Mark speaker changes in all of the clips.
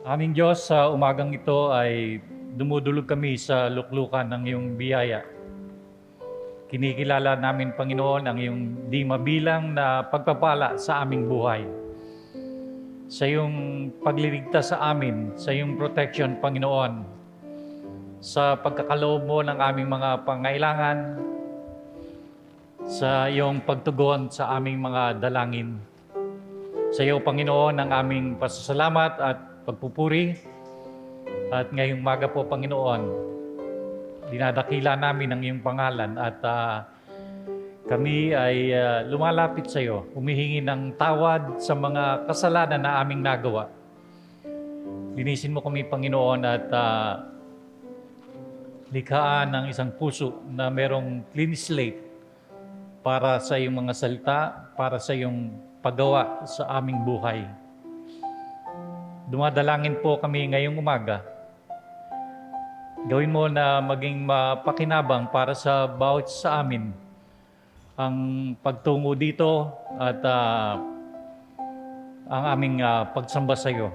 Speaker 1: Aming Diyos, sa umagang ito ay dumudulog kami sa luklukan ng iyong biyaya. Kinikilala namin, Panginoon, ang iyong di mabilang na pagpapala sa aming buhay. Sa iyong pagliligtas sa amin, sa iyong protection, Panginoon, sa pagkakaloob mo ng aming mga pangailangan, sa iyong pagtugon sa aming mga dalangin. Sa iyo, Panginoon, ang aming pasasalamat at pagpupuri. At ngayong umaga po, Panginoon, dinadakila namin ang iyong pangalan at kami ay lumalapit sa iyo, humihingi ng tawad sa mga kasalanan na aming nagawa. Linisin mo kami, Panginoon, at likhaan ng isang puso na merong clean slate para sa iyong mga salita, para sa iyong paggawa sa aming buhay. Dumadalangin po kami ngayong umaga. Gawin mo na maging mapakinabang para sa bawat sa amin ang pagtungo dito at ang aming pagsamba sa iyo.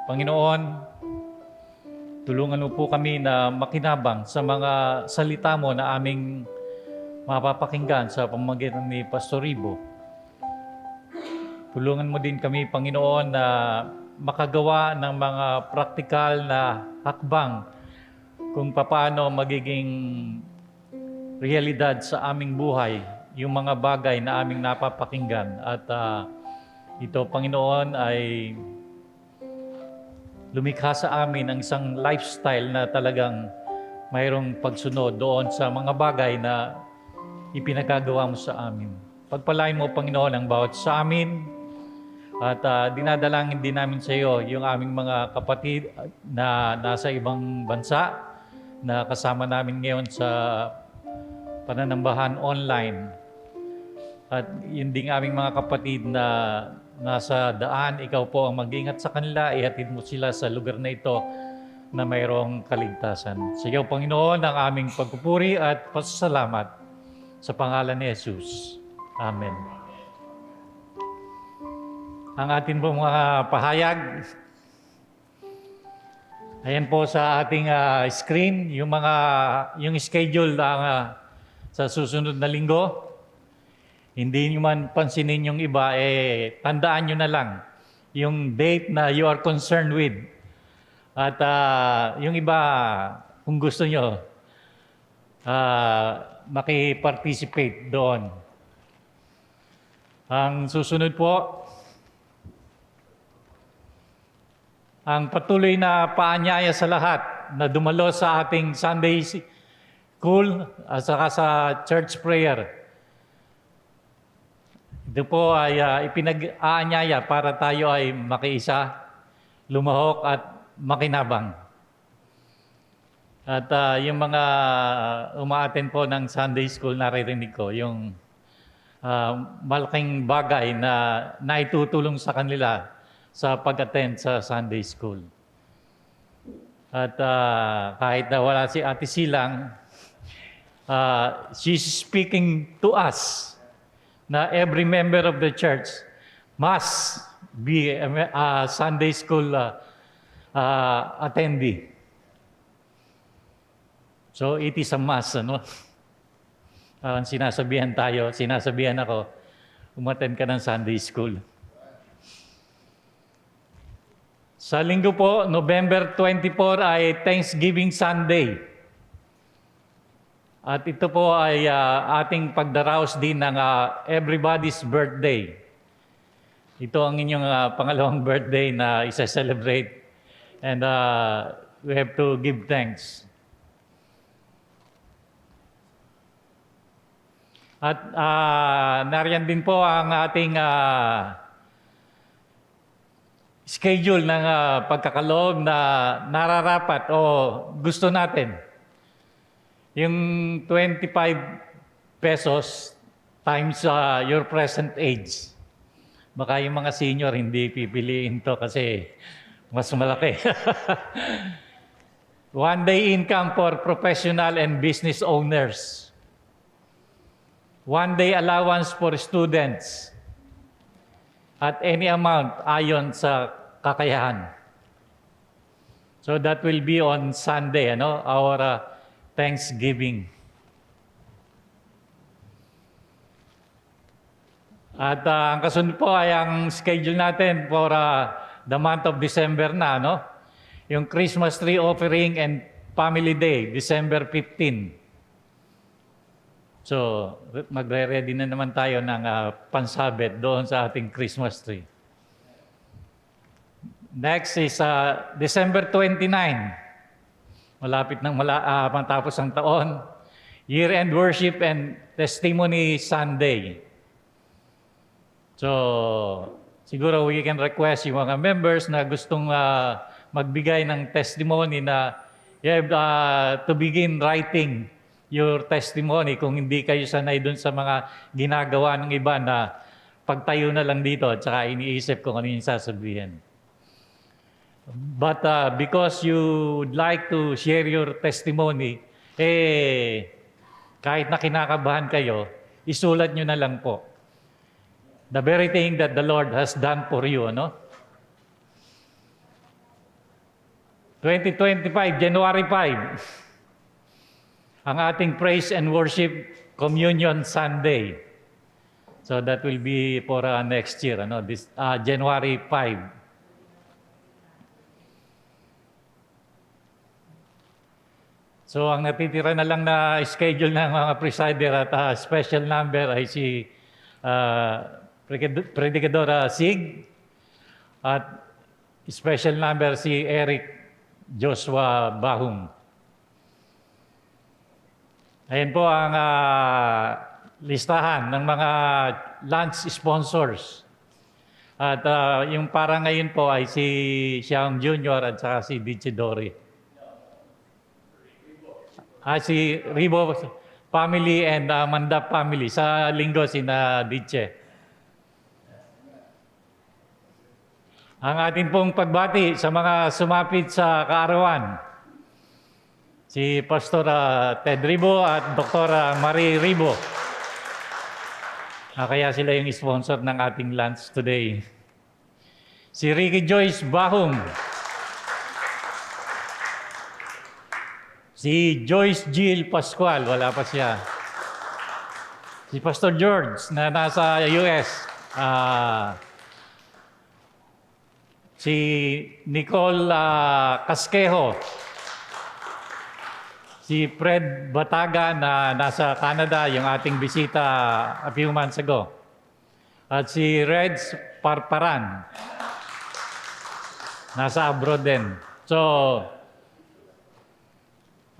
Speaker 1: Panginoon, tulungan mo po kami na makinabang sa mga salita mo na aming mapapakinggan sa pamamagitan ni Pastor Ibo. Tulungan mo din kami, Panginoon, na makagawa ng mga praktikal na hakbang kung paano magiging realidad sa aming buhay yung mga bagay na aming napapakinggan. At ito, Panginoon, ay lumikha sa amin ang isang lifestyle na talagang mayroong pagsunod doon sa mga bagay na ipinagagawa mo sa amin. Pagpalain mo, Panginoon, ang bawat sa amin. At dinadalangin din namin sa iyo yung aming mga kapatid na nasa ibang bansa na kasama namin ngayon sa pananambahan online. At yun ding aming mga kapatid na nasa daan, ikaw po ang mag-ingat sa kanila, ihatid mo sila sa lugar na ito na mayroong kaligtasan. Sa iyo, Panginoon, ang aming pagpupuri at pasasalamat sa pangalan ni Jesus. Amen. Ang ating pong mga pahayag, ayan po sa ating screen, yung schedule sa susunod na linggo. Hindi nyo man pansinin yung iba, tandaan nyo na lang yung date na you are concerned with. At yung iba, kung gusto nyo, maki-participate doon. Ang susunod po, ang patuloy na paanyaya sa lahat na dumalo sa ating Sunday School at saka sa church prayer. Ito po ay ipinag-aanyaya para tayo ay makiisa, lumahok at makinabang. At yung mga umaattend po ng Sunday School, naririnig ko yung malaking bagay na naitutulong sa kanila sa pag-attend sa Sunday School. At kahit na wala si Ate Silang, she's speaking to us na every member of the church must be a Sunday School attendee. So it is a must, ano? Sinasabihan ako, umattend ka ng Sunday School. Sa linggo po, November 24 ay Thanksgiving Sunday. At ito po ay ating pagdaraos din ng everybody's birthday. Ito ang inyong pangalawang birthday na isa-celebrate. And we have to give thanks. At nariyan din po ang ating schedule ng pagkakaloob na nararapat o gusto natin. Yung 25 pesos times your present age. Baka yung mga senior hindi pipiliin to kasi mas malaki. One day income for professional and business owners. One day allowance for students. At any amount ayon sa kakayahan. So that will be on Sunday, our Thanksgiving. At ang kasunod po ay ang schedule natin for the month of December na, yung Christmas tree offering and Family Day, December 15. So, magre-ready na naman tayo ng pansabit doon sa ating Christmas tree. Next is December 29. Malapit nang matapos ang taon. Year-end worship and testimony Sunday. So, siguro we can request yung mga members na gustong magbigay ng testimony na you have to begin writing your testimony kung hindi kayo sanay dun sa mga ginagawa ng iba na pagtayo na lang dito at saka iniisip kung ano yung sasabihin. But because you would like to share your testimony, kahit na kinakabahan kayo, isulat nyo na lang po. The very thing that the Lord has done for you, 2025, January 5, ang ating Praise and Worship Communion Sunday. So that will be for next year, this January 5. So ang natitira na lang na schedule ng mga presider at special number ay si Predicadora Sig at special number si Eric Joshua Bahum. Ayan po ang listahan ng mga lunch sponsors. At yung para ngayon po ay si Xiaong Jr. at saka si DJ Dory. Si Ribo family and Mandap family. Sa linggo si DJ. Ang ating pong pagbati sa mga sumapit sa kaarawan, si Pastor Ted Ribo at Dr. Marie Ribo. Kaya sila yung sponsor ng ating lunch today. Si Ricky Joyce Bahum. Si Joyce Jill Pascual, wala pa siya. Si Pastor George na nasa US. Si Nicole Casquejo, si Fred Bataga na nasa Canada, yung ating bisita a few months ago, at si Reds Parparan, nasa abroad din. So,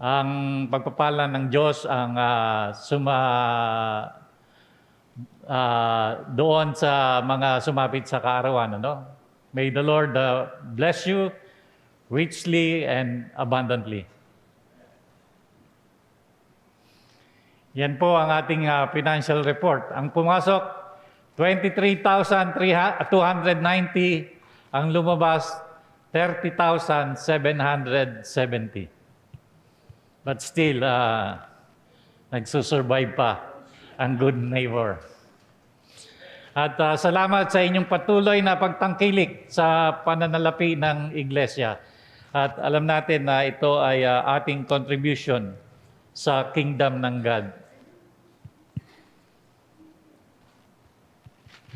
Speaker 1: ang pagpapala ng Diyos ang doon sa mga sumapit sa kaarawan, May the Lord bless you richly and abundantly. Yan po ang ating financial report. Ang pumasok, 23,290. Ang lumabas, 30,770. But still, nagsusurvive pa ang good neighbor. At salamat sa inyong patuloy na pagtangkilik sa pananalapi ng Iglesia. At alam natin na ito ay ating contribution sa kingdom ng God.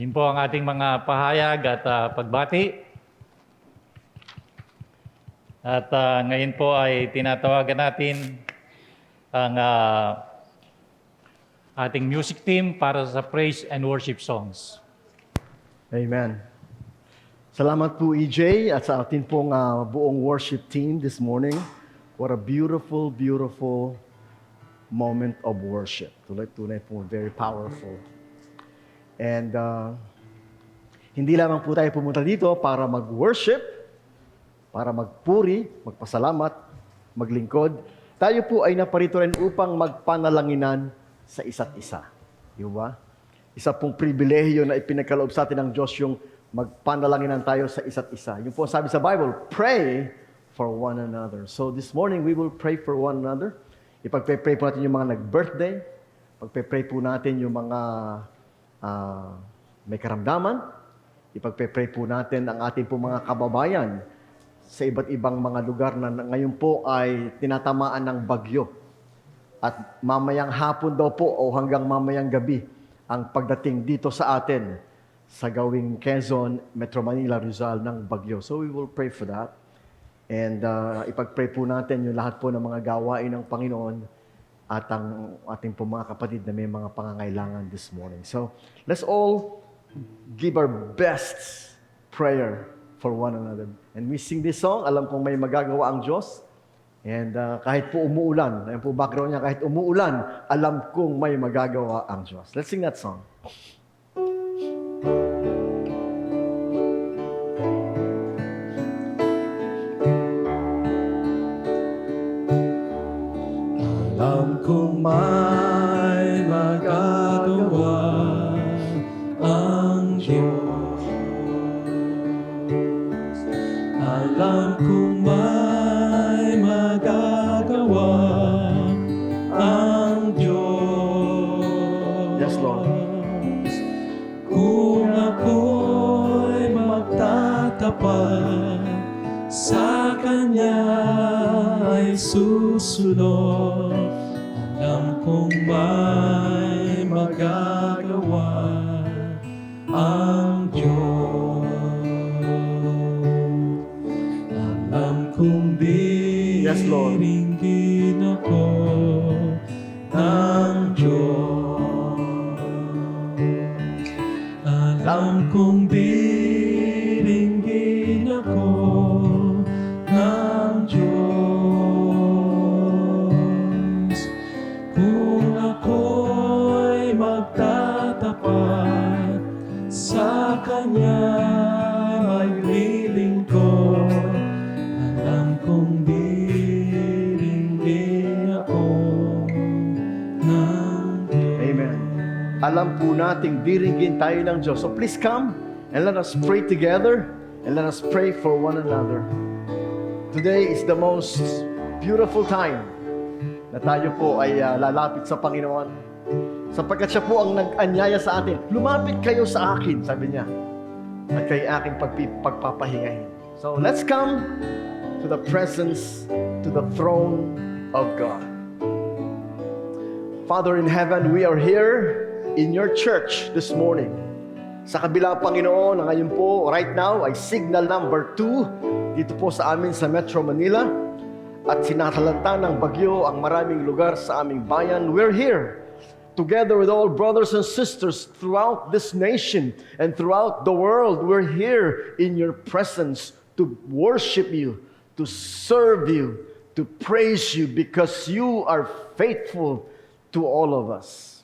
Speaker 1: Yun po ang ating mga pahayag at pagbati. At ngayon po ay tinatawagan natin ang ating music team para sa praise and worship songs.
Speaker 2: Amen. Salamat po EJ at sa atin pong buong worship team this morning. What a beautiful, beautiful moment of worship. Tunay po, very powerful. And hindi lamang po tayo pumunta dito para mag-worship, para magpuri, magpasalamat, maglingkod. Tayo po ay naparito rin upang magpanalanginan sa isa't isa. Di ba? Isa pong pribilehiyo na ipinagkaloob sa atin ng Diyos yung magpanalanginan tayo sa isa't isa. Yung po sabi sa Bible, pray for one another. So this morning, we will pray for one another. Ipagpe-pray po natin yung mga nag-birthday. Pagpe-pray po natin yung mga may karamdaman. Ipagpe-pray po natin ang ating po mga kababayan sa iba't ibang mga lugar na ngayon po ay tinatamaan ng bagyo. At mamayang hapon daw po o hanggang mamayang gabi ang pagdating dito sa atin sa gawing Quezon, Metro Manila, Rizal ng bagyo. So we will pray for that. And ipag-pray po natin yung lahat po ng mga gawain ng Panginoon at ang ating po mga kapatid na may mga pangangailangan this morning. So let's all give our best prayer for one another. And we sing this song. Alam kong may magagawa ang Diyos. And kahit po umuulan, ayun po background niya, kahit umuulan, alam kong may magagawa ang Diyos. Let's sing that song.
Speaker 3: Alam kong may magagawa ang Diyos. Alam kong may magagawa ang Diyos.
Speaker 2: Yes, Lord.
Speaker 3: Kung ako'y magtatapat sa Kanya ay susunod, alam kong may magagawa ang Diyos. Alam kong
Speaker 2: Yes, Lord.
Speaker 3: diringgin ako ng Diyos. Alam kong diringgin ako ng Diyos. Kung ako'y magtatapat sa Kanya maglilingkod, alam kong diringgin ako ng Diyos.
Speaker 2: Amen. Alam po nating diringgin tayo ng Diyos. So please come and let us pray together and let us pray for one another. Today is the most beautiful time na tayo po ay lalapit sa Panginoon. Sapagkat siya po ang nag-anyaya sa atin. Lumapit kayo sa akin, sabi niya. At kayo aking pagpapahingahin. So let's come to the presence, to the throne of God. Father in heaven, we are here in your church this morning. Sa kabila, Panginoon, na ngayon po, right now, ay signal number 2 dito po sa amin sa Metro Manila. At sinatalanta ng bagyo ang maraming lugar sa aming bayan. We're here together with all brothers and sisters throughout this nation and throughout the world. We're here in your presence to worship you, to serve you, to praise you because you are faithful to all of us.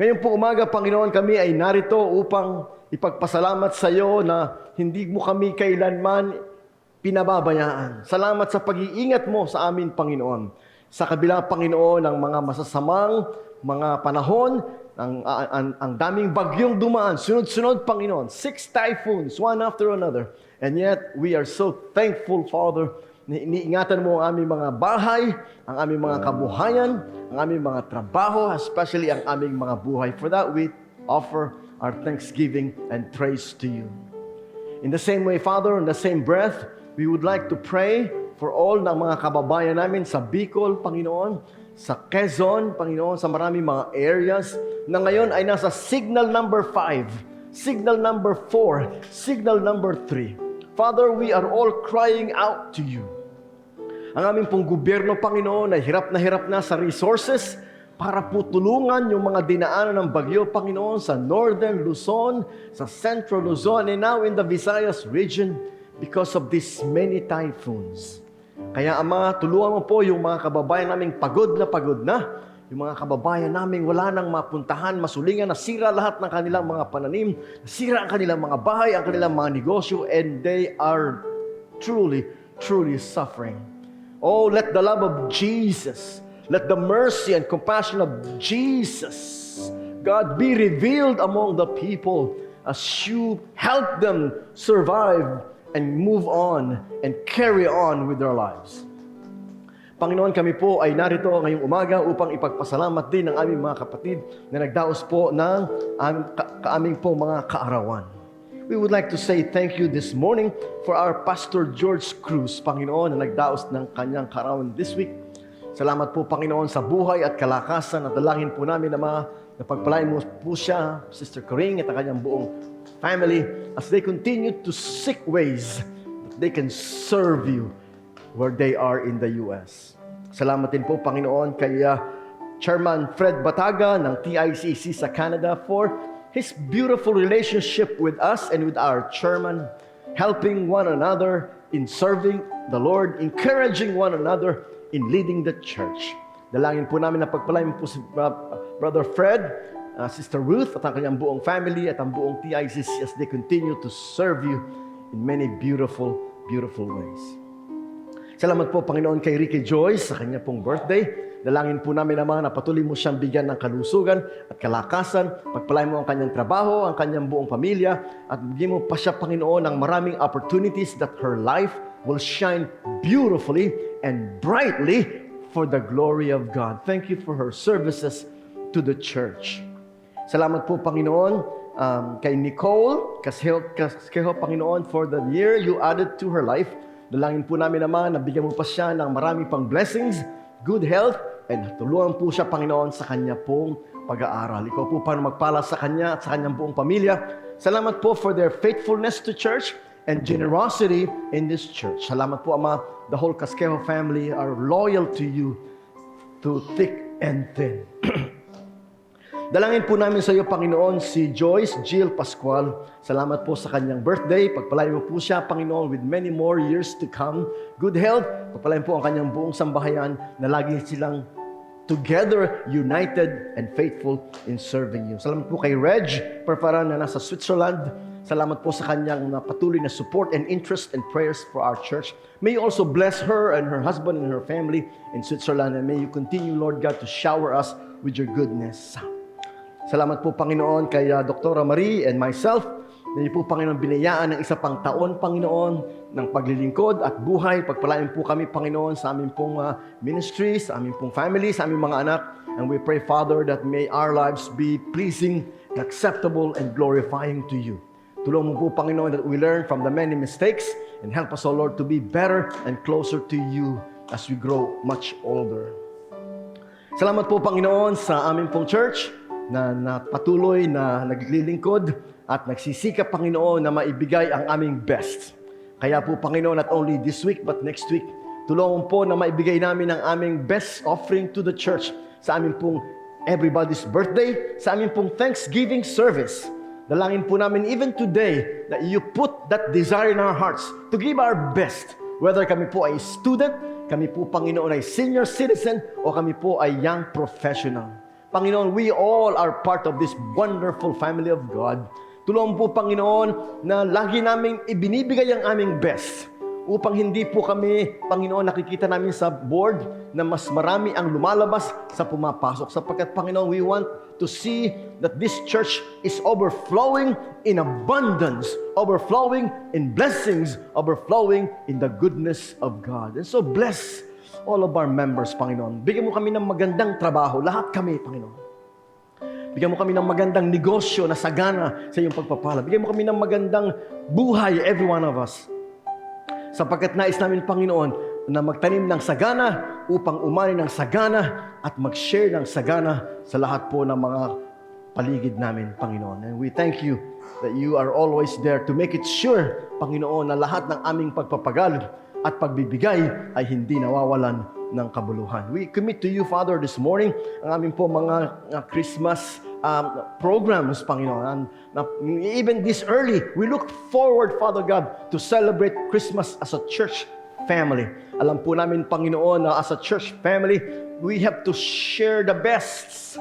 Speaker 2: Ngayon po umaga, Panginoon, kami ay narito upang ipagpasalamat sa iyo na hindi mo kami kailanman pinababayaan. Salamat sa pag-iingat mo sa amin, Panginoon. Sa kabila, Panginoon, ng mga masasamang mga panahon, ang daming bagyong dumaan, sunod-sunod, Panginoon. 6 typhoons, one after another. And yet, we are so thankful, Father, na iniingatan mo ang aming mga bahay, ang aming mga kabuhayan, ang aming mga trabaho, especially ang aming mga buhay. For that, we offer our thanksgiving and praise to you. In the same way, Father, in the same breath, we would like to pray for all ng mga kababayan namin sa Bicol, Panginoon, sa Quezon, Panginoon, sa maraming mga areas na ngayon ay nasa signal number 5, signal number 4, signal number 3. Father, we are all crying out to you. Ang aming pong gobyerno, Panginoon, ay hirap na sa resources para po tulungan yung mga dinaanan ng bagyo, Panginoon, sa Northern Luzon, sa Central Luzon, and now in the Visayas region because of these many typhoons. Kaya, Ama, tulungan mo po yung mga kababayan naming pagod na, yung mga kababayan naming wala nang mapuntahan, masulingan, nasira lahat ng kanilang mga pananim, nasira ang kanilang mga bahay, ang kanilang mga negosyo, and they are truly suffering. Oh, let the love of Jesus, let the mercy and compassion of Jesus, God, be revealed among the people as you help them survive and move on and carry on with their lives. Panginoon, kami po ay narito ngayong umaga upang ipagpasalamat din ng aming mga kapatid na nagdaos po ng aming po mga kaarawan. We would like to say thank you this morning for our Pastor George Cruz, Panginoon, na nagdaos ng kanyang kaarawan this week. Salamat po, Panginoon, sa buhay at kalakasan at dalangin po namin, Ama, na pagpalain mo po siya, Sister Coring at ang kanyang buong family as they continue to seek ways that they can serve you where they are in the U.S. Salamat din po, Panginoon, kay Chairman Fred Bataga ng TICC sa Canada for his beautiful relationship with us and with our chairman, helping one another in serving the Lord, encouraging one another in leading the church. Dalangin po namin na pagpalain po si Brother Fred, Sister Ruth at ang kanyang buong family at ang buong TICC as they continue to serve you in many beautiful, beautiful ways. Salamat po, Panginoon, kay Ricky Joyce sa kanya pong birthday. Dalangin po namin, Ama, na patuloy mo siyang bigyan ng kalusugan at kalakasan. Pagpalain mo ang kanyang trabaho, ang kanyang buong pamilya, at bigyan mo pa siya, Panginoon, ng maraming opportunities that her life will shine beautifully and brightly for the glory of God. Thank you for her services to the church. Salamat po, Panginoon, kay Nicole, kaskeho, Panginoon, for the year you added to her life. Dalangin po namin, Ama, na bigyan mo pa siya ng marami pang blessings, good health, and tulungan po siya, Panginoon, sa kanya pong pag-aaral. Ikaw po paano magpala sa kanya at sa kanyang buong pamilya. Salamat po for their faithfulness to church and generosity in this church. Salamat po, Ama. The whole Casquejo family are loyal to you to thick and thin. Dalangin po namin sa iyo, Panginoon, si Joyce Jill Pascual. Salamat po sa kanyang birthday. Pagpalain mo po siya, Panginoon, with many more years to come. Good health. Pagpalain po ang kanyang buong sambahayan na lagi silang together, united, and faithful in serving you. Salamat po kay Reg Perparan na nasa Switzerland. Salamat po sa kanyang patuloy na support and interest and prayers for our church. May you also bless her and her husband and her family in Switzerland, and may you continue, Lord God, to shower us with your goodness. Salamat po, Panginoon, kay Dr. Marie and myself. Na niyo po, Panginoon, binayaan ng isa pang taon, Panginoon, ng paglilingkod at buhay. Pagpalain po kami, Panginoon, sa aming pong ministry, sa aming pong family, sa aming mga anak. And we pray, Father, that may our lives be pleasing, acceptable, and glorifying to you. Tulungan mo po, Panginoon, that we learn from the many mistakes and help us, O Lord, to be better and closer to you as we grow much older. Salamat po, Panginoon, sa aming pong church na patuloy na naglilingkod at nagsisikap, Panginoon, na maibigay ang aming best. Kaya po, Panginoon, not only this week but next week, tulungan po na maibigay namin ang aming best offering to the church sa aming pong everybody's birthday, sa aming pong Thanksgiving service. Dalangin po namin even today that you put that desire in our hearts to give our best. Whether kami po ay student, kami po, Panginoon, ay senior citizen, o kami po ay young professional. Panginoon, we all are part of this wonderful family of God. Tulungan po, Panginoon, na lagi naming ibinibigay ang aming best upang hindi po kami, Panginoon, nakikita namin sa board na mas marami ang lumalabas sa pumapasok. Sapagkat, Panginoon, we want to see that this church is overflowing in abundance, overflowing in blessings, overflowing in the goodness of God. And so bless all of our members, Panginoon. Bigyan mo kami ng magandang trabaho, lahat kami, Panginoon. Bigyan mo kami ng magandang negosyo na sagana sa iyong pagpapala. Bigyan mo kami ng magandang buhay, every one of us. Sapagkat nais namin, Panginoon, na magtanim ng sagana upang umani ng sagana at mag-share ng sagana sa lahat po ng mga paligid namin, Panginoon. And we thank you that you are always there to make it sure, Panginoon, na lahat ng aming pagpapagal at pagbibigay ay hindi nawawalan ng kabuluhan. We commit to you, Father, this morning ang aming po mga Christmas programs, Panginoon. Even this early, we look forward, Father God, to celebrate Christmas as a church family. Alam po namin, Panginoon, na as a church family, we have to share the best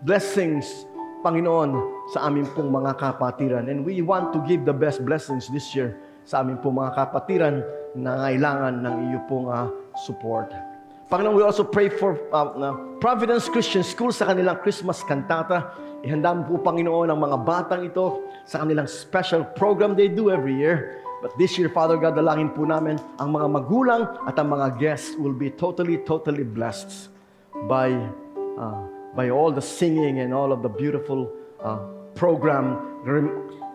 Speaker 2: blessings, Panginoon, sa aming pong mga kapatiran. And we want to give the best blessings this year sa aming pong mga kapatiran na kailangan ng iyo pong support. Panginoon, we also pray for Providence Christian School sa kanilang Christmas cantata. Ihanda mo po, Panginoon, ang mga batang ito sa kanilang special program they do every year. But this year, Father God, dalangin po namin ang mga magulang at ang mga guests will be totally blessed by all the singing and all of the beautiful program,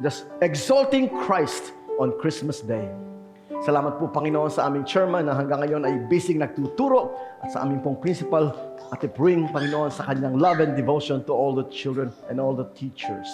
Speaker 2: just exalting Christ on Christmas Day. Salamat po, Panginoon, sa aming chairman na hanggang ngayon ay busy nagtuturo at sa aming pong principal, Ate Pring, Panginoon, sa kanyang love and devotion to all the children and all the teachers.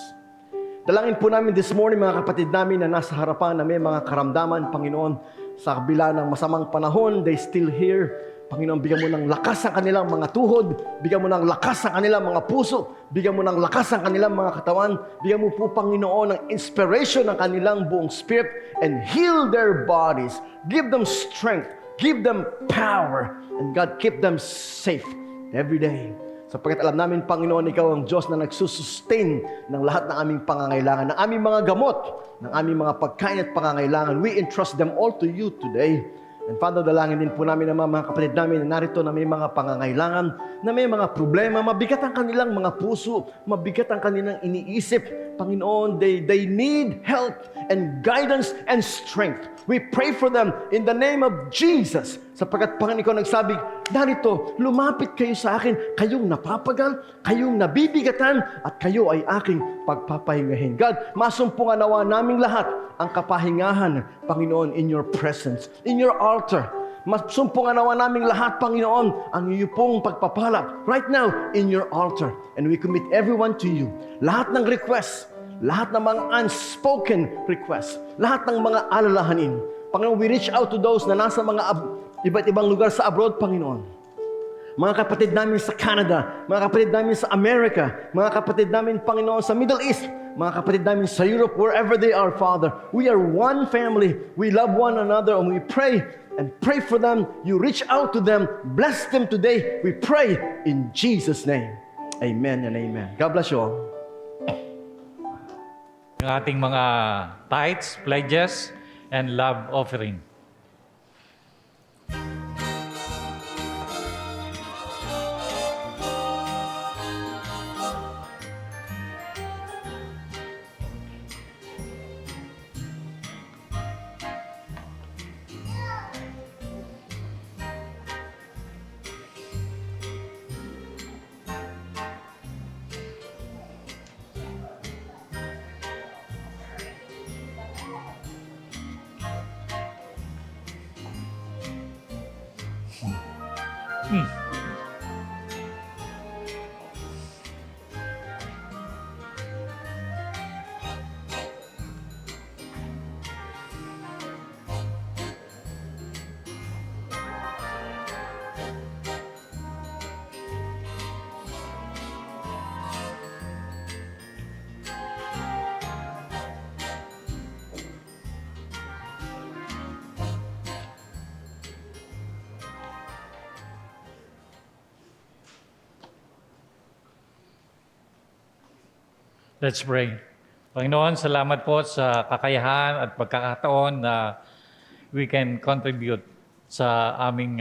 Speaker 2: Dalangin po namin this morning, mga kapatid namin na nasa harapan na may mga karamdaman, Panginoon, sa kabila ng masamang panahon, they still here. Panginoon, bigyan mo ng lakas ang kanilang mga tuhod, bigyan mo ng lakas ang kanilang mga puso, bigyan mo ng lakas ang kanilang mga katawan, bigyan mo po, Panginoon, ng inspiration ng kanilang buong spirit and heal their bodies. Give them strength, give them power, and God, keep them safe every day. Sapagkat alam namin, Panginoon, Ikaw ang Diyos na nagsusustain ng lahat ng aming pangangailangan, ng aming mga gamot, ng aming mga pagkain at pangangailangan. We entrust them all to You today. And Father, dalangin din po namin ang mga kapatid namin na narito na may mga pangangailangan, na may mga problema, mabigat ang kanilang mga puso, mabigat ang kanilang iniisip. Panginoon, they need help and guidance and strength. We pray for them in the name of Jesus. Sapagkat Panginoon, Ikaw nagsabi, narito, lumapit kayo sa akin, kayong napapagal, kayong nabibigatan, at kayo ay aking pagpapahingahin. God, masumpungan nawa naming lahat ang kapahingahan, Panginoon, in Your presence, in Your altar. Masumpungan nawa naming lahat, Panginoon, ang iyo pong pagpapala right now in Your altar. And we commit everyone to You. Lahat ng requests, lahat ng mga unspoken requests, lahat ng mga alalahanin. Panginoon, we reach out to those na nasa mga iba't ibang lugar sa abroad, Panginoon. Mga kapatid namin sa Canada, mga kapatid namin sa America, mga kapatid namin, Panginoon, sa Middle East, mga kapatid namin sa Europe, wherever they are, Father. We are one family. We love one another and we pray and pray for them. You reach out to them. Bless them today. We pray in Jesus' name. Amen and amen. God bless you all.
Speaker 1: Yung ating mga tithes, pledges, and love offering. Let's pray. Panginoon, salamat po sa kakayahan at pagkakataon na we can contribute sa aming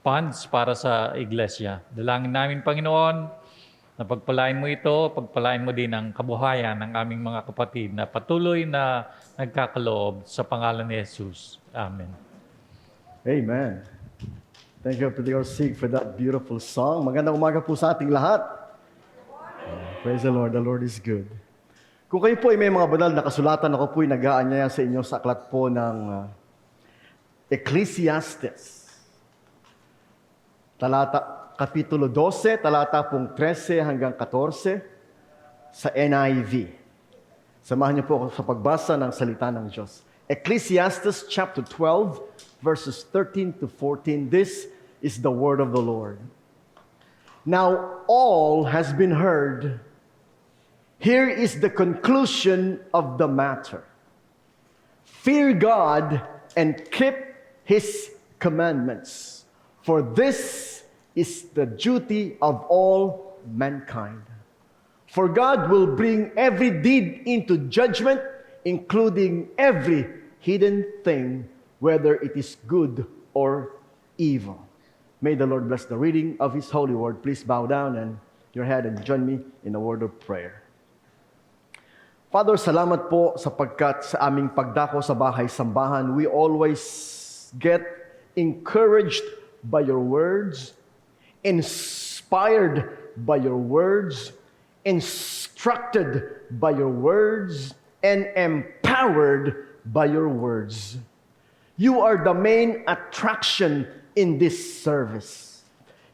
Speaker 1: funds para sa iglesia. Dalangin namin, Panginoon, na pagpalain mo ito, pagpalain mo din ang kabuhayan ng aming mga kapatid na patuloy na nagkakaloob sa pangalan ni Jesus. Amen.
Speaker 2: Amen. Thank you, Brother Sig, for that beautiful song. Magandang umaga po sa ating lahat. Praise the Lord. The Lord is good. Kung kayo po ay may mga banal na kasulatan, ako po ay nag-aanyaya sa inyo sa aklat po ng Ecclesiastes. Kapitulo 12, talata pong 13 hanggang 14 sa NIV. Samahan niyo po ako sa pagbasa ng salita ng Diyos. Ecclesiastes chapter 12, verses 13 to 14. This is the word of the Lord. Now all has been heard. Here is the conclusion of the matter. Fear God and keep His commandments, for this is the duty of all mankind. For God will bring every deed into judgment, including every hidden thing, whether it is good or evil. May the Lord bless the reading of His holy word. Please bow down and your head and join me in a word of prayer. Father, salamat po sapagkat sa aming pagdako sa bahay-sambahan, we always get encouraged by your words, inspired by your words, and instructed by your words and empowered by your words. You are the main attraction in this service.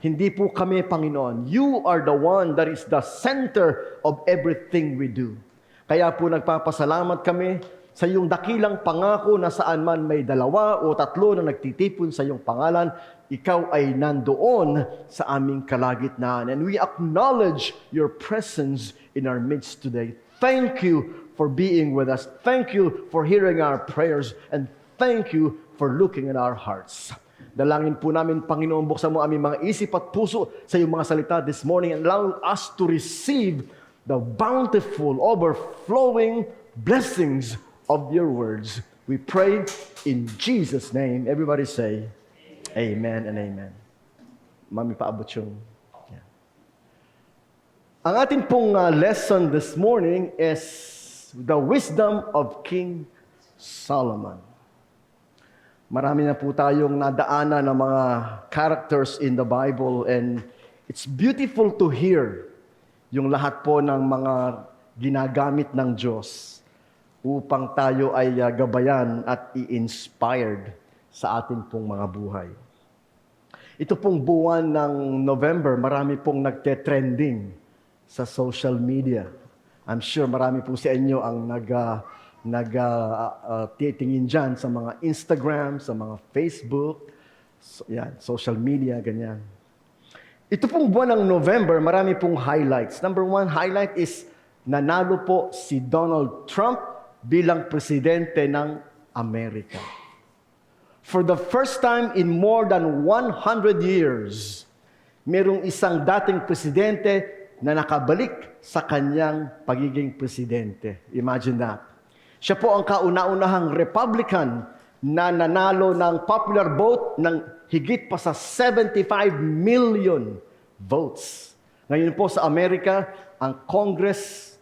Speaker 2: Hindi po kami, Panginoon. You are the one that is the center of everything we do. Kaya po nagpapasalamat kami sa iyong dakilang pangako na saan man may 2 o 3 na nagtitipon sa iyong pangalan, ikaw ay nandoon sa aming kalagitnaan. And we acknowledge your presence in our midst today. Thank you for being with us. Thank you for hearing our prayers. And thank you for looking at our hearts. Dalangin po namin, Panginoon, buksan mo aming mga isip at puso sa iyong mga salita this morning and allow us to receive the bountiful, overflowing blessings of your words. We pray in Jesus' name. Everybody say, Amen and Amen. Mami, paabot yung... Yeah. Ang ating pong lesson this morning is the wisdom of King Solomon. Marami na po tayong nadaanan ng mga characters in the Bible and it's beautiful to hear yung lahat po ng mga ginagamit ng Diyos upang tayo ay gabayan at i-inspired sa ating pong mga buhay. Ito pong buwan ng November, marami pong nagte-trending sa social media. I'm sure marami po sa inyo ang titingin dyan sa mga Instagram, sa mga Facebook, social media, ganyan. Ito pong buwan ng November, marami pong highlights. Number 1 highlight is nanalo po si Donald Trump bilang presidente ng Amerika. For the first time in more than 100 years, merong isang dating presidente na nakabalik sa kanyang pagiging presidente. Imagine that. Siya po ang kauna-unahang Republican na nanalo ng popular vote ng higit pa sa 75 million votes. Ngayon po sa Amerika, ang Congress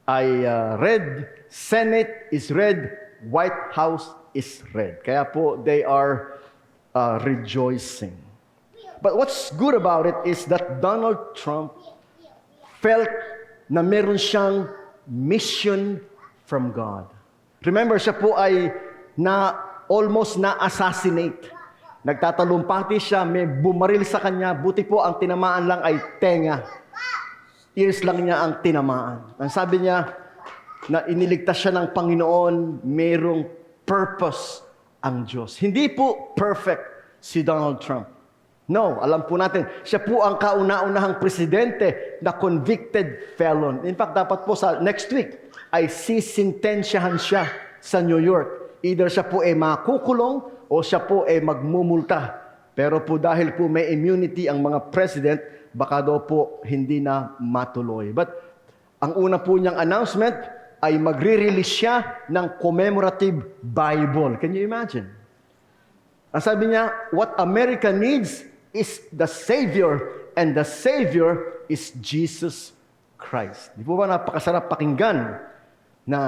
Speaker 2: ay red, Senate is red, White House is red. Kaya po, they are rejoicing. But what's good about it is that Donald Trump felt na meron siyang mission from God. Remember, siya po ay almost na-assassinate. Nagtatalumpati siya, may bumaril sa kanya, buti po ang tinamaan lang ay tenga. Ears lang niya ang tinamaan. Ang sabi niya, na iniligtas siya ng Panginoon, merong purpose ang Diyos. Hindi po perfect si Donald Trump. No, alam po natin, siya po ang kauna-unahang presidente na convicted felon. In fact, dapat po sa next week ay sisintensyahan siya sa New York. Either siya po ay makukulong o siya po ay magmumulta. Pero po dahil po may immunity ang mga president, baka daw po hindi na matuloy. But ang una po niyang announcement ay magre-release siya ng commemorative Bible. Can you imagine? Ang sabi niya, what America needs is the Savior, and the Savior is Jesus Christ. Di po ba napakasarap pakinggan na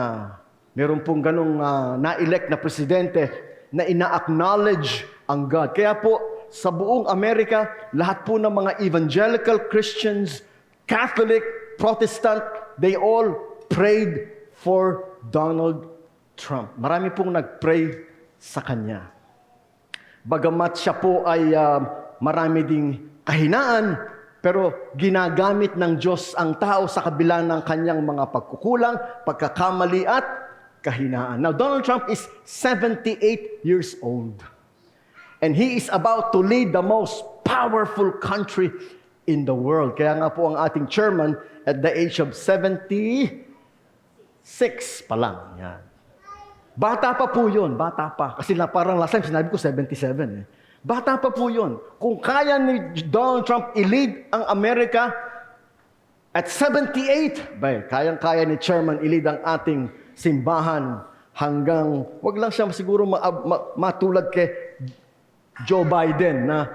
Speaker 2: meron pong ganong na-elect na presidente na ina-acknowledge ang God. Kaya po, sa buong Amerika, lahat po ng mga evangelical Christians, Catholic, Protestant, they all prayed for Donald Trump. Marami pong nag-pray sa kanya. Bagamat siya po ay marami ding kahinaan, pero ginagamit ng Diyos ang tao sa kabila ng kanyang mga pagkukulang, pagkakamali at kahinaan. Now, Donald Trump is 78 years old. And he is about to lead the most powerful country in the world. Kaya nga po ang ating chairman at the age of 76 pa lang. Yan. Bata pa po yun, bata pa. Kasi parang last time sinabi ko 77 eh. Bata pa po yun. Kung kaya ni Donald Trump i-lead ang Amerika at 78, kayang-kaya ni Chairman i-lead ang ating simbahan hanggang, wag lang siya siguro matulad kay Joe Biden na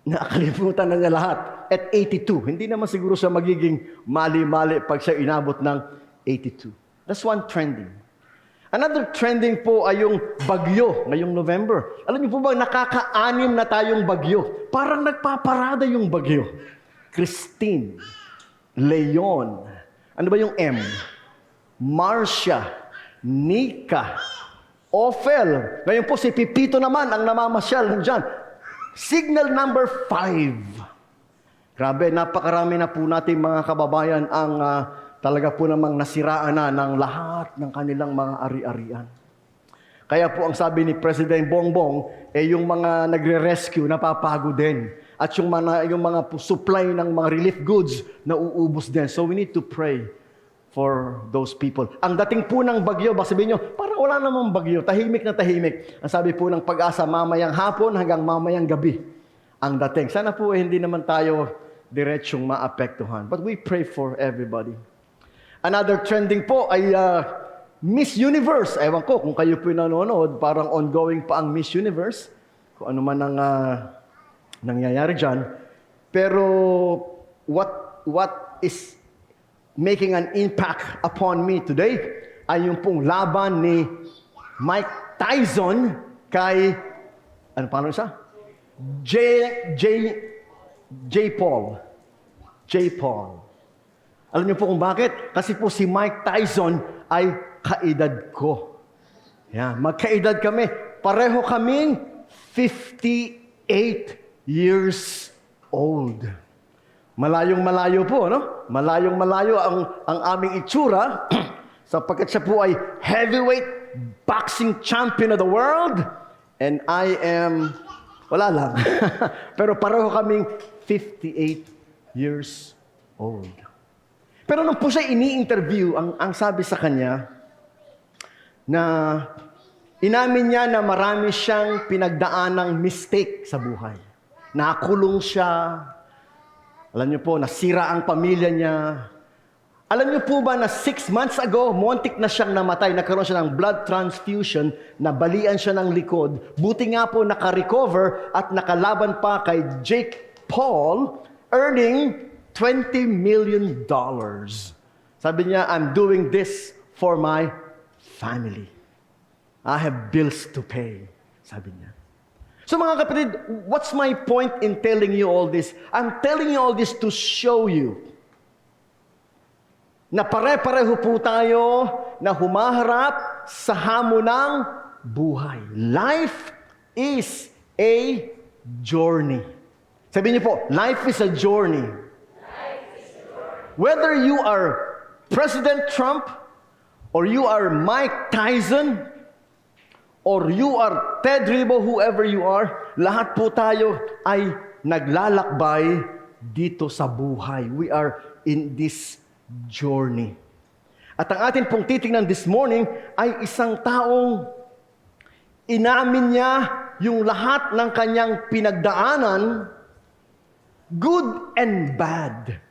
Speaker 2: nakalimutan na niya lahat at 82. Hindi naman siguro siya magiging mali-mali pag siya inabot ng 82. That's one trending. Another trending po ay yung bagyo ngayong November. Alam niyo po ba, nakaka-anim na tayong bagyo. Parang nagpaparada yung bagyo. Christine, Leon, Ano ba yung M? Marcia, Nika, Ophel. Ngayon po si Pipito naman ang namamasyal nandyan. Signal number 5. Grabe, napakarami na po natin mga kababayan ang talaga po namang nasiraan na ng lahat ng kanilang mga ari-arian. Kaya po ang sabi ni President Bongbong, yung mga nagre-rescue napapagod din. At yung mga supply ng mga relief goods nauubos din. So we need to pray for those people. Ang dating po ng bagyo, baka sabihin nyo, parang wala namang bagyo, tahimik na tahimik. Ang sabi po ng Pag-asa, mamayang hapon hanggang mamayang gabi ang dating. Sana po hindi naman tayo diretsyong maapektuhan. But we pray for everybody. Another trending po ay Miss Universe. Ewan ko kung kayo po nanonood, parang ongoing pa ang Miss Universe. Kung ano man ang nangyayari dyan. Pero what is making an impact upon me today ay yung pong laban ni Mike Tyson kay, ano paano siya? J. Paul. Alam niyo po kung bakit? Kasi po si Mike Tyson ay kaedad ko. Yan, magkaedad kami. Pareho kaming 58 years old. Malayong-malayo po, no? Malayong-malayo ang aming itsura sapagkat siya po ay heavyweight boxing champion of the world and I am, wala lang. Pero pareho kaming 58 years old. Pero nung po siya ini-interview, ang sabi sa kanya na inamin niya na marami siyang pinagdaanang mistake sa buhay. Nakulong siya. Alam niyo po, nasira ang pamilya niya. Alam niyo po ba na 6 months ago, muntik na siyang namatay. Nagkaroon siya ng blood transfusion, nabalian siya ng likod. Buti nga po naka-recover at nakalaban pa kay Jake Paul, earning $20 million. Sabi niya, I'm doing this for my family. I have bills to pay. Sabi niya. So mga kapatid, what's my point in telling you all this? I'm telling you all this to show you na pare-pareho po tayo na humaharap sa hamon ng buhay. Life is a journey. Sabihin niyo po, life is a journey. Whether you are President Trump, or you are Mike Tyson, or you are Ted Ribo, whoever you are, lahat po tayo ay naglalakbay dito sa buhay. We are in this journey. At ang atin pong titingnan this morning ay isang taong inamin niya yung lahat ng kanyang pinagdaanan, good and bad.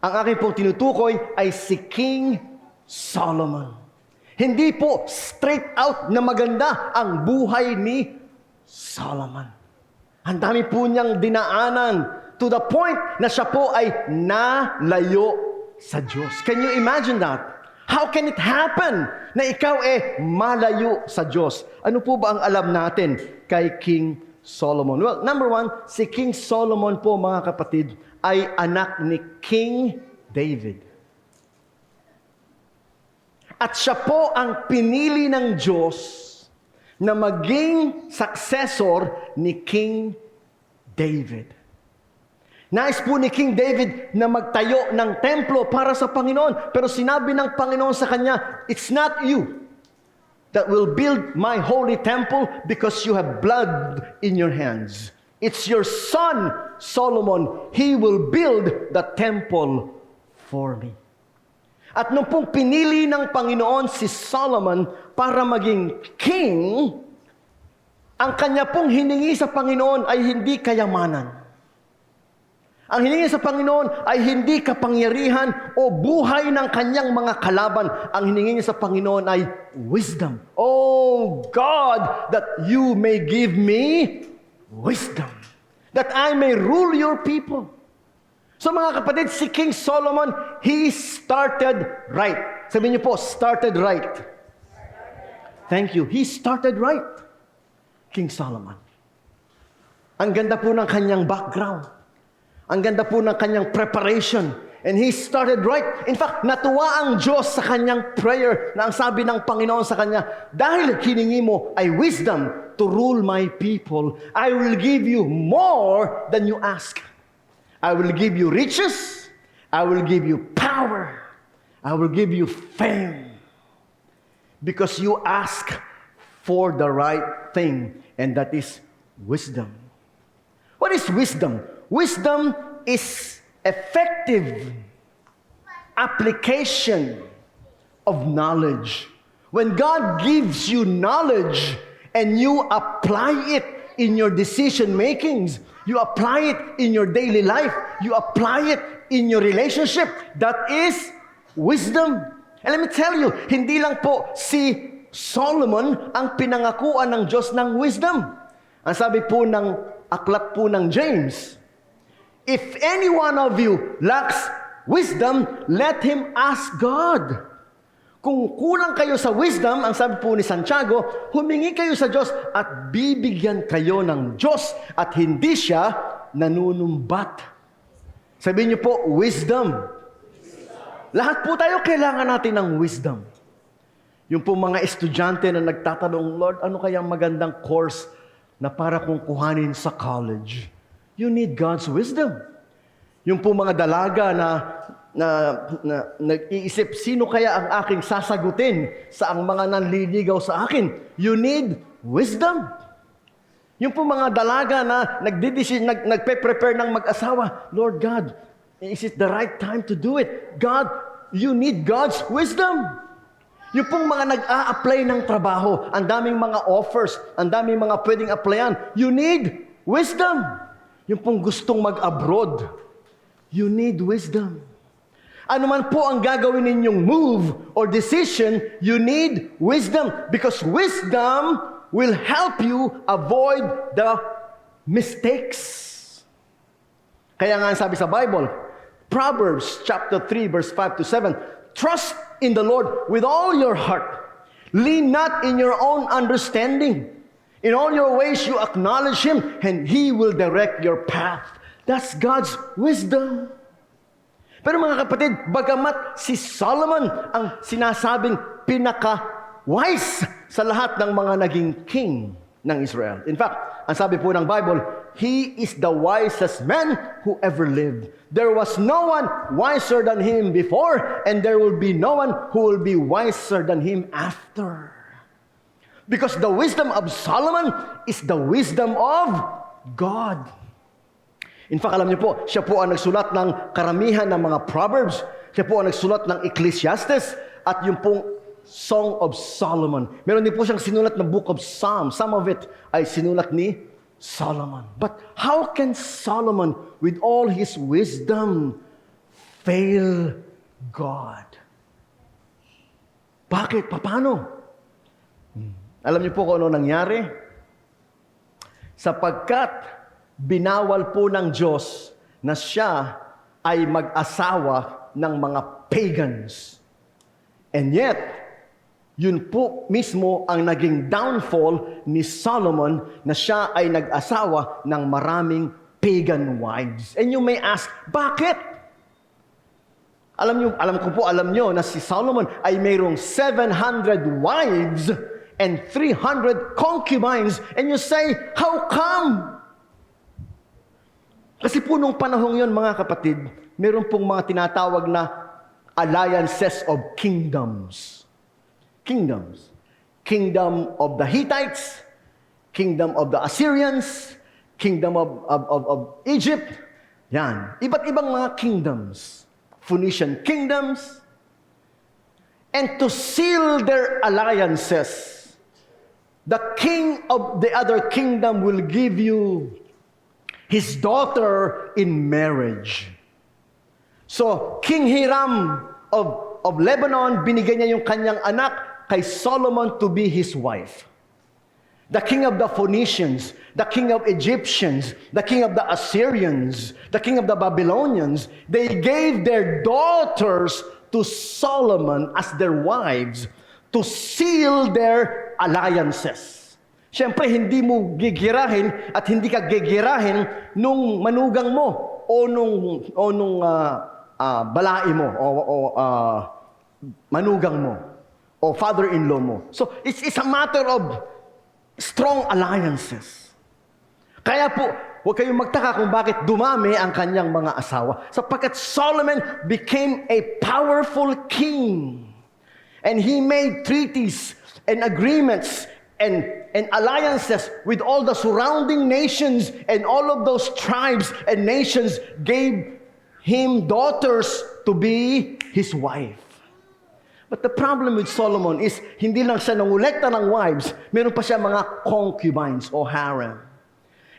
Speaker 2: Ang aking pong tinutukoy ay si King Solomon. Hindi po straight out na maganda ang buhay ni Solomon. Ang dami po niyang dinaanan to the point na siya po ay nalayo sa Diyos. Can you imagine that? How can it happen na ikaw malayo sa Diyos? Ano po ba ang alam natin kay King Solomon? Well, number 1, si King Solomon po mga kapatid ay anak ni King David. At siya po ang pinili ng Diyos na maging successor ni King David. Nais po ni King David na magtayo ng templo para sa Panginoon. Pero sinabi ng Panginoon sa kanya, it's not you that will build my holy temple because you have blood in your hands. It's your son, Solomon. He will build the temple for me. At nung pong pinili ng Panginoon si Solomon para maging king, ang kanya pong hiningi sa Panginoon ay hindi kayamanan. Ang hiningi sa Panginoon ay hindi kapangyarihan o buhay ng kanyang mga kalaban. Ang hiningi sa Panginoon ay wisdom. Oh God, that you may give me wisdom, that I may rule your people. So mga kapatid, si King Solomon, he started right. Sabihin niyo po, started right. Thank you. He started right. King Solomon. Ang ganda po ng kanyang background. Ang ganda po ng kanyang preparation. And he started right. In fact, natuwa ang Diyos sa kanyang prayer na ang sabi ng Panginoon sa kanya, dahil hiningi mo ay wisdom to rule my people, I will give you more than you ask. I will give you riches. I will give you power. I will give you fame. Because you ask for the right thing, and that is wisdom. What is wisdom? Wisdom is effective application of knowledge. When God gives you knowledge and you apply it in your decision makings, you apply it in your daily life, you apply it in your relationship, that is wisdom. And let me tell you, hindi lang po si Solomon ang pinangakuan ng Diyos ng wisdom. Ang sabi po ng aklat po ng James, if any one of you lacks wisdom, let him ask God. Kung kulang kayo sa wisdom, ang sabi po ni Santiago, humingi kayo sa Diyos at bibigyan kayo ng Diyos at hindi siya nanunumbat. Sabihin niyo po, wisdom. Lahat po tayo kailangan natin ng wisdom. Yung po mga estudyante na nagtatanong, Lord, ano kayang magandang course na para kong kuhanin sa college? You need God's wisdom. Yung po mga dalaga na nag-iisip, sino kaya ang aking sasagutin sa ang mga nanliligaw sa akin? You need wisdom. Yung po mga dalaga na nagpe-prepare ng mag-asawa, Lord God, is it the right time to do it? God, you need God's wisdom. Yung pong mga nag-a-apply ng trabaho, ang daming mga offers, ang daming mga pwedeng applyan, you need wisdom. Yung pong gustong mag-abroad, you need wisdom. Ano man po ang gagawin ninyong move or decision, you need wisdom. Because wisdom will help you avoid the mistakes. Kaya nga sabi sa Bible, Proverbs chapter 3 verse 5 to 7, trust in the Lord with all your heart. Lean not in your own understanding. In all your ways you acknowledge Him, and He will direct your path. That's God's wisdom. Pero mga kapatid, bagamat si Solomon ang sinasabing pinaka-wise sa lahat ng mga naging king ng Israel. In fact, ang sabi po ng Bible, he is the wisest man who ever lived. There was no one wiser than him before, and there will be no one who will be wiser than him after. Because the wisdom of Solomon is the wisdom of God. In fact, alam niyo po, siya po ang nagsulat ng karamihan ng mga Proverbs. Siya po ang nagsulat ng Ecclesiastes at yung pong Song of Solomon. Meron din po siyang sinulat na Book of Psalms. Some of it ay sinulat ni Solomon. But how can Solomon, with all his wisdom, fail God? Bakit? Paano? Alam niyo po kung ano nangyari? Sapagkat binawal po ng Diyos na siya ay mag-asawa ng mga pagans. And yet, yun po mismo ang naging downfall ni Solomon na siya ay nag-asawa ng maraming pagan wives. And you may ask, bakit? Alam ko na si Solomon ay mayroong 700 wives and 300 concubines. And you say, how come? Kasi po nung panahong yun, mga kapatid, meron pong mga tinatawag na alliances of kingdoms. Kingdoms. Kingdom of the Hittites, kingdom of the Assyrians, kingdom of Egypt. Yan. Iba't ibang mga kingdoms. Phoenician kingdoms. And to seal their alliances, the king of the other kingdom will give you his daughter in marriage. So, King Hiram of Lebanon, binigyan niya yung kanyang anak kay Solomon to be his wife. The king of the Phoenicians, the king of Egyptians, the king of the Assyrians, the king of the Babylonians, they gave their daughters to Solomon as their wives to seal their alliances. Siyempre, hindi mo gigirahin at hindi ka gigirahin nung manugang mo o nung balai mo o manugang mo o father-in-law mo. So, it's a matter of strong alliances. Kaya po, huwag kayong magtaka kung bakit dumami ang kanyang mga asawa. Sapagkat Solomon became a powerful king. And he made treaties and agreements and alliances with all the surrounding nations, and all of those tribes and nations gave him daughters to be his wife. But the problem with Solomon is, hindi lang siya nangolekta ng wives, meron pa siya mga concubines o harem.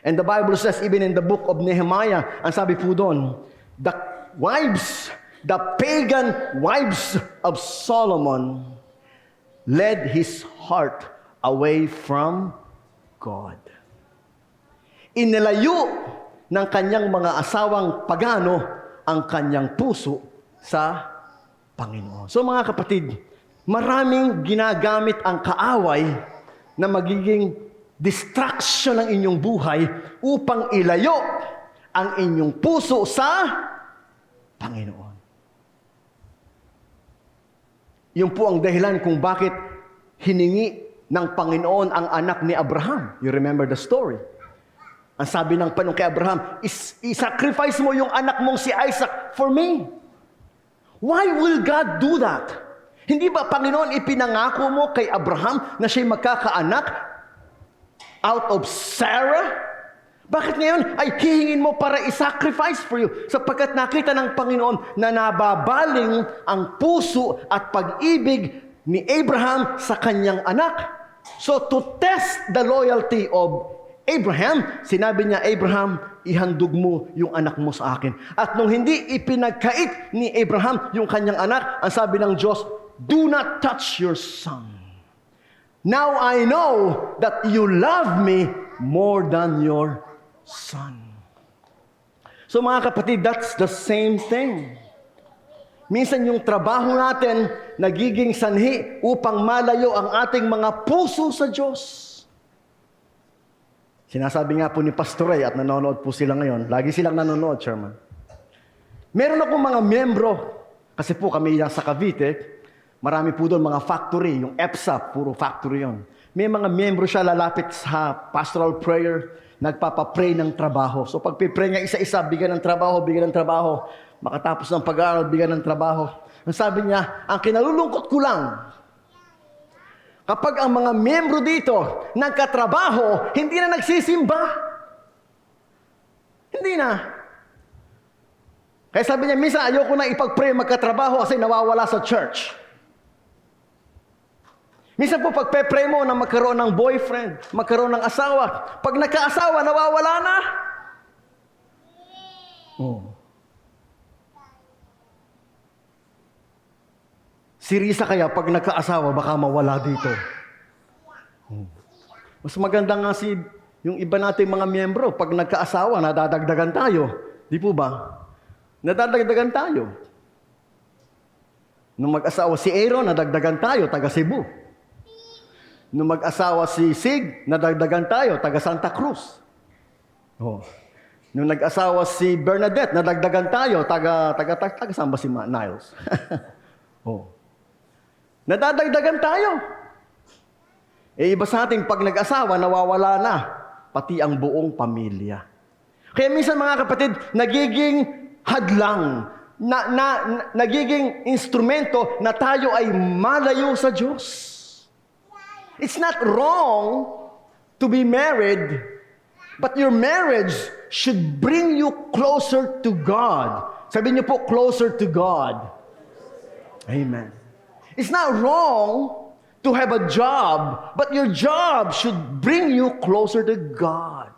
Speaker 2: And the Bible says, even in the book of Nehemiah, ang sabi po doon, the pagan wives of Solomon led his heart away from God. Inilayo ng kanyang mga asawang pagano ang kanyang puso sa Panginoon. So mga kapatid, maraming ginagamit ang kaaway na magiging distraction ng inyong buhay upang ilayo ang inyong puso sa Panginoon. Yun po ang dahilan kung bakit hiningi ng Panginoon ang anak ni Abraham. You remember the story? Ang sabi ng Panginoon kay Abraham, i-sacrifice mo yung anak mong si Isaac for me. Why will God do that? Hindi ba, Panginoon, ipinangako mo kay Abraham na siya'y magkakaanak out of Sarah? Bakit ngayon ay hihingin mo para i-sacrifice for you? Sapagkat nakita ng Panginoon na nababaling ang puso at pag-ibig ni Abraham sa kanyang anak. So to test the loyalty of Abraham, sinabi niya, Abraham, ihandog mo yung anak mo sa akin. At nung hindi ipinagkait ni Abraham yung kanyang anak, ang sabi ng Diyos, do not touch your son. Now I know that you love me more than your son. So mga kapatid, that's the same thing. Minsan yung trabaho natin nagiging sanhi upang malayo ang ating mga puso sa Diyos. Sinasabi nga po ni Pastor Ray at nanonood po sila ngayon. Lagi silang nanonood, Chairman. Meron akong mga miyembro, kasi po kami yan sa Cavite, marami po doon mga factory, yung EPSA, puro factory yon. May mga miyembro siya lalapit sa pastoral prayer, nagpapapray ng trabaho. So pagpipray nga isa-isa, bigyan ng trabaho, makatapos ng pag-aaral, bigyan ng trabaho. Ang sabi niya, ang kinalulungkot ko lang, kapag ang mga miyembro dito nagkatrabaho, hindi na nagsisimba. Hindi na. Kaya sabi niya, minsan ayoko na ipag-pray magkatrabaho kasi nawawala sa church. Minsan po pagpe-pray mo na magkaroon ng boyfriend, magkaroon ng asawa. Pag nagka-asawa, nawawala na. Oh. Si Risa kaya pag nagka-asawa, baka mawala dito. Mas maganda nga yung iba nating mga miyembro, pag nagka-asawa, nadadagdagan tayo. Di po ba? Nadadagdagan tayo. Nung mag-asawa si Aaron, nadagdagan tayo, taga Cebu. Nung mag-asawa si Sig, nadagdagan tayo, taga Santa Cruz. Oh. Nung nag-asawa si Bernadette, nadagdagan tayo, taga saan ba si Niles? Oh. Nadadagdagan tayo. Iba sa ating pag nag-asawa, nawawala na. Pati ang buong pamilya. Kaya minsan mga kapatid, nagiging hadlang, nagiging instrumento na tayo ay malayo sa Diyos. It's not wrong to be married, but your marriage should bring you closer to God. Sabihin niyo po, closer to God. Amen. It's not wrong to have a job, but your job should bring you closer to God.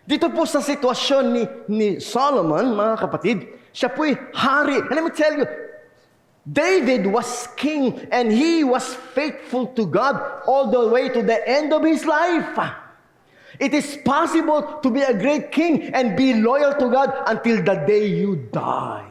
Speaker 2: Dito po sa sitwasyon ni Solomon, mga kapatid, siya po'y hari. And let me tell you, David was king and he was faithful to God all the way to the end of his life. It is possible to be a great king and be loyal to God until the day you die.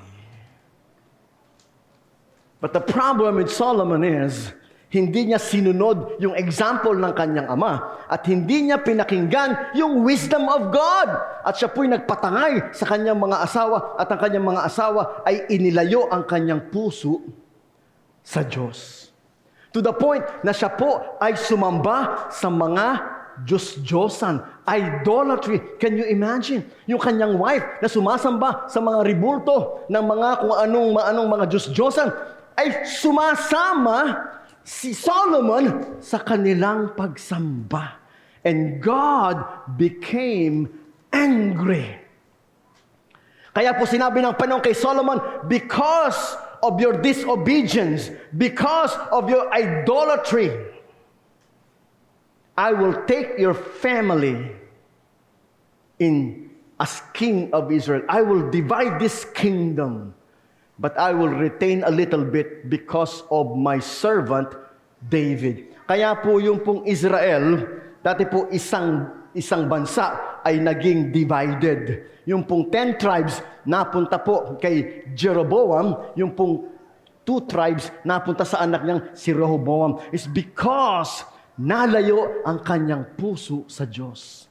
Speaker 2: But the problem with Solomon is, Hindi niya sinunod yung example ng kanyang ama at hindi niya pinakinggan yung wisdom of God. At siya po'y nagpatangay sa kanyang mga asawa at ang kanyang mga asawa ay inilayo ang kanyang puso sa Diyos. To the point na siya po ay sumamba sa mga Diyos-Diyosan, idolatry. Can you imagine? Yung kanyang wife na sumasamba sa mga ribulto ng mga kung anong mga Diyos-Diyosan ay sumasama si Solomon sa kanilang pagsamba. And God became angry. Kaya po sinabi ng Panginoon kay Solomon, because of your disobedience, because of your idolatry, I will take your family in as king of Israel. I will divide this kingdom, but I will retain a little bit because of my servant David. Kaya po yung pong Israel, dati po isang bansa ay naging divided. Yung pong 10 tribes napunta po kay Jeroboam, yung pong 2 tribes napunta sa anak niyang si Rehoboam. It's because nalayo ang kanyang puso sa Diyos.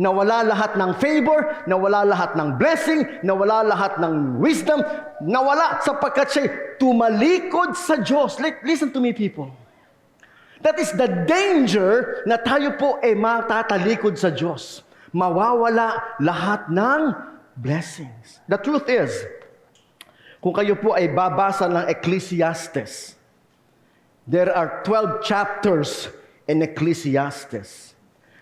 Speaker 2: Nawala lahat ng favor, nawala lahat ng blessing, nawala lahat ng wisdom, nawala sapagkat siya tumalikod sa Diyos. Listen to me, people. That is the danger na tayo po ay matatalikod sa Diyos. Mawawala lahat ng blessings. The truth is, kung kayo po ay babasa ng Ecclesiastes, there are 12 chapters in Ecclesiastes.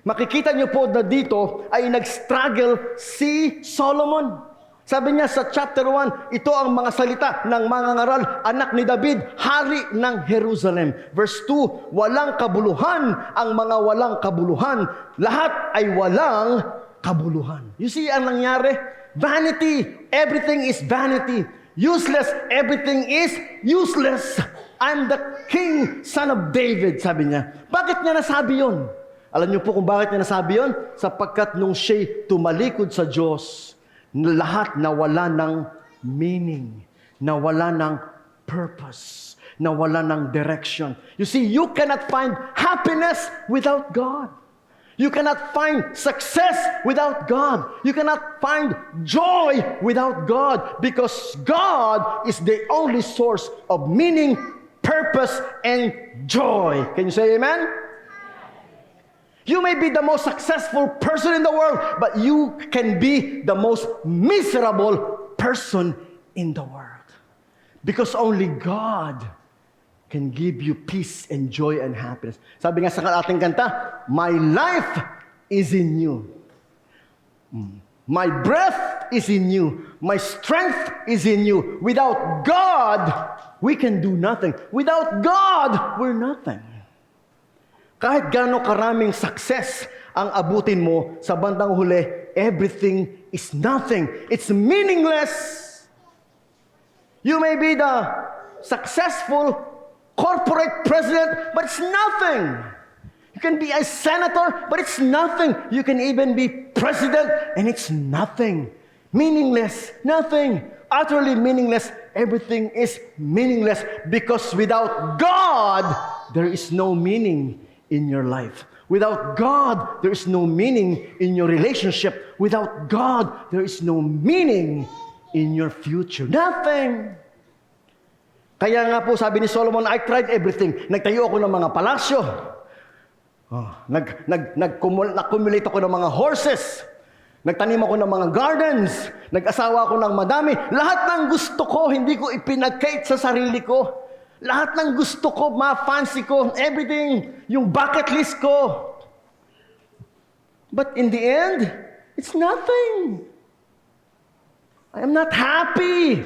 Speaker 2: Makikita niyo po na dito ay nag-struggle si Solomon. Sabi niya sa chapter 1, ito ang mga salita ng mga ngaral, anak ni David, hari ng Jerusalem. Verse 2, walang kabuluhan ang mga walang kabuluhan. Lahat ay walang kabuluhan. You see ang nangyari? Vanity. Everything is vanity. Useless. Everything is useless. I'm the king, son of David, sabi niya. Bakit niya nasabi yun? Alam niyo po kung bakit niya nasabi yun? Sapagkat nung siya'y tumalikod sa Diyos, lahat nawala ng meaning, nawala ng purpose, nawala ng direction. You see, you cannot find happiness without God. You cannot find success without God. You cannot find joy without God, because God is the only source of meaning, purpose, and joy. Can you say amen? You may be the most successful person in the world, but you can be the most miserable person in the world. Because only God can give you peace and joy and happiness. Sabi nga sa ating kanta, my life is in you. My breath is in you. My strength is in you. Without God, we can do nothing. Without God, we're nothing. Kahit gaano karaming success ang abutin mo, sa bandang huli, everything is nothing. It's meaningless. You may be the successful corporate president, but it's nothing. You can be a senator, but it's nothing. You can even be president, and it's nothing. Meaningless. Nothing. Utterly meaningless. Everything is meaningless, because without God, there is no meaning in your life. Without God, there is no meaning in your relationship. Without God, there is no meaning in your future. Nothing. Kaya nga po sabi ni Solomon, I tried everything. Nagtayo ako ng mga palasyo. Nag-accumulate ako ng mga horses. Nagtanim ako ng mga gardens. Nag-asawa ako ng madami. Lahat ng gusto ko, hindi ko ipinagkait sa sarili ko. Lahat ng gusto ko, ma-fancy ko, everything, yung bucket list ko. But in the end, it's nothing. I am not happy.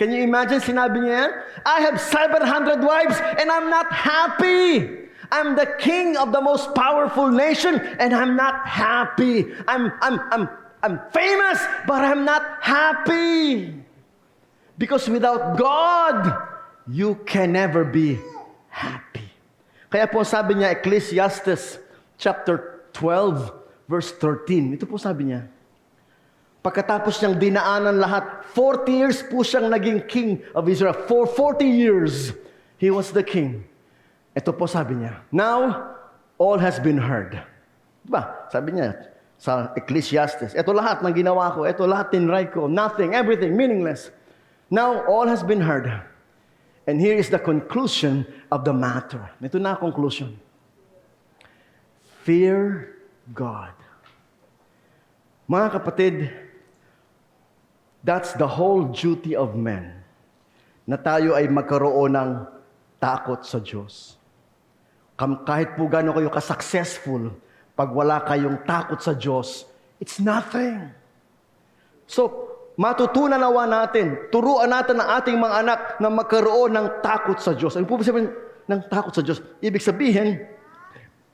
Speaker 2: Can you imagine, sinabi niya yan? I have 700 wives and I'm not happy. I'm the king of the most powerful nation and I'm not happy. I'm famous, but I'm not happy. Because without God, you can never be happy. Kaya po sabi niya, Ecclesiastes chapter 12, verse 13. Ito po sabi niya, pagkatapos niyang dinaanan lahat, 40 years po siyang naging king of Israel. For 40 years, he was the king. Ito po sabi niya, now, all has been heard. Diba? Sabi niya sa Ecclesiastes, ito lahat ng ginawa ko, ito lahat tinry ko, nothing, everything, meaningless. Now, all has been heard. And here is the conclusion of the matter. Ito na ang conclusion. Fear God. Mga kapatid, that's the whole duty of men. Na tayo ay magkaroon ng takot sa Diyos. Kahit po gano'n kayo ka-successful, pag wala kayong takot sa Diyos, it's nothing. So, matutunan nawa natin, turuan natin ang ating mga anak na magkaroon ng takot sa Diyos. Ano po sabihin ng takot sa Diyos? Ibig sabihin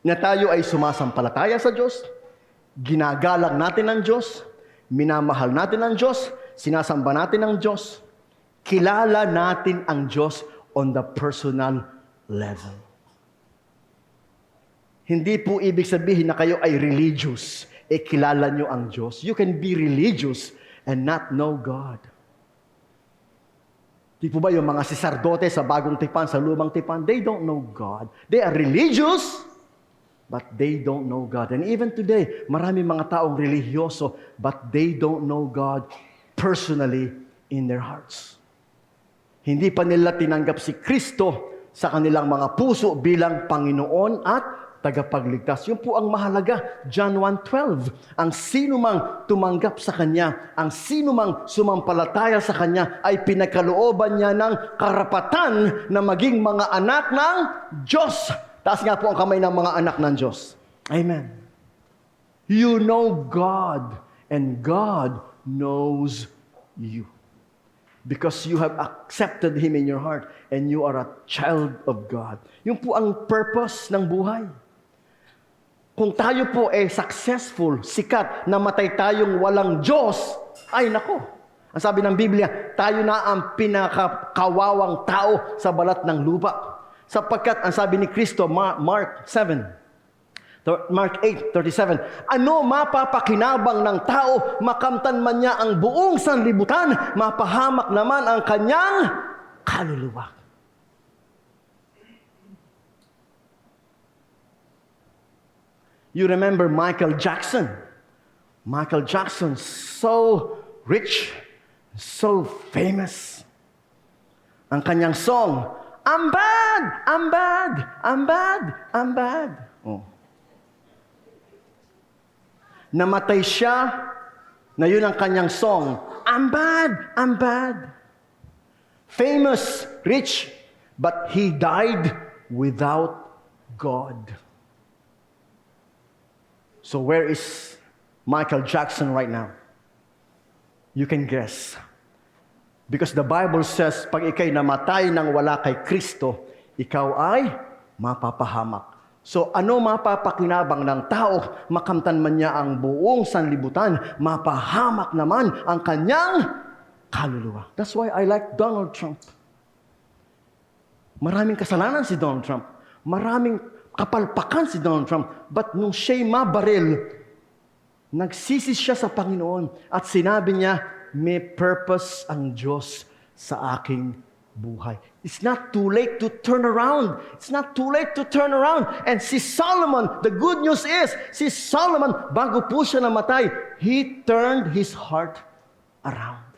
Speaker 2: na tayo ay sumasampalataya sa Diyos, ginagalang natin ang Diyos, minamahal natin ang Diyos, sinasamba natin ang Diyos, kilala natin ang Diyos on the personal level. Hindi po ibig sabihin na kayo ay religious, kilala nyo ang Diyos. You can be religious and not know God. Di po ba yung mga saserdote sa bagong tipan, sa lumang tipan, they don't know God. They are religious, but they don't know God. And even today, marami mga taong religyoso, but they don't know God personally in their hearts. Hindi pa nila tinanggap si Kristo sa kanilang mga puso bilang Panginoon at tagapagligtas. Yun po ang mahalaga. John 1:12. Ang sino mang tumanggap sa Kanya, ang sino mang sumampalataya sa Kanya, ay pinagkalooban niya ng karapatan na maging mga anak ng Diyos. Taas nga po ang kamay ng mga anak ng Diyos. Amen. You know God, and God knows you. Because you have accepted Him in your heart, and you are a child of God. Yun po ang purpose ng buhay. Kung tayo po successful, sikat, namatay tayong walang Diyos, ay nako. Ang sabi ng Biblia, tayo na ang pinakakawawang tao sa balat ng lupa. Sapagkat, ang sabi ni Kristo, Mark 8:37, ano mapapakinabang ng tao, makamtan man niya ang buong sanlibutan, mapahamak naman ang kanyang kaluluwa. You remember Michael Jackson. Michael Jackson, so rich, so famous. Ang kanyang song, I'm bad, I'm bad, I'm bad, I'm bad. Oh. Namatay siya, na yun ang kanyang song, I'm bad, I'm bad. Famous, rich, but he died without God. So where is Michael Jackson right now? You can guess. Because the Bible says, pag ikay namatay nang wala kay Kristo, ikaw ay mapapahamak. So ano mapapakinabang ng tao, makamtan man niya ang buong sanlibutan, mapahamak naman ang kanyang kaluluwa. That's why I like Donald Trump. Maraming kasalanan si Donald Trump. Maraming kapalpakan si Donald Trump. But nung siya'y mabaril, nagsisi siya sa Panginoon at sinabi niya, may purpose ang Diyos sa aking buhay. It's not too late to turn around. It's not too late to turn around. And si Solomon, the good news is, si Solomon, bago po siya namatay, he turned his heart around.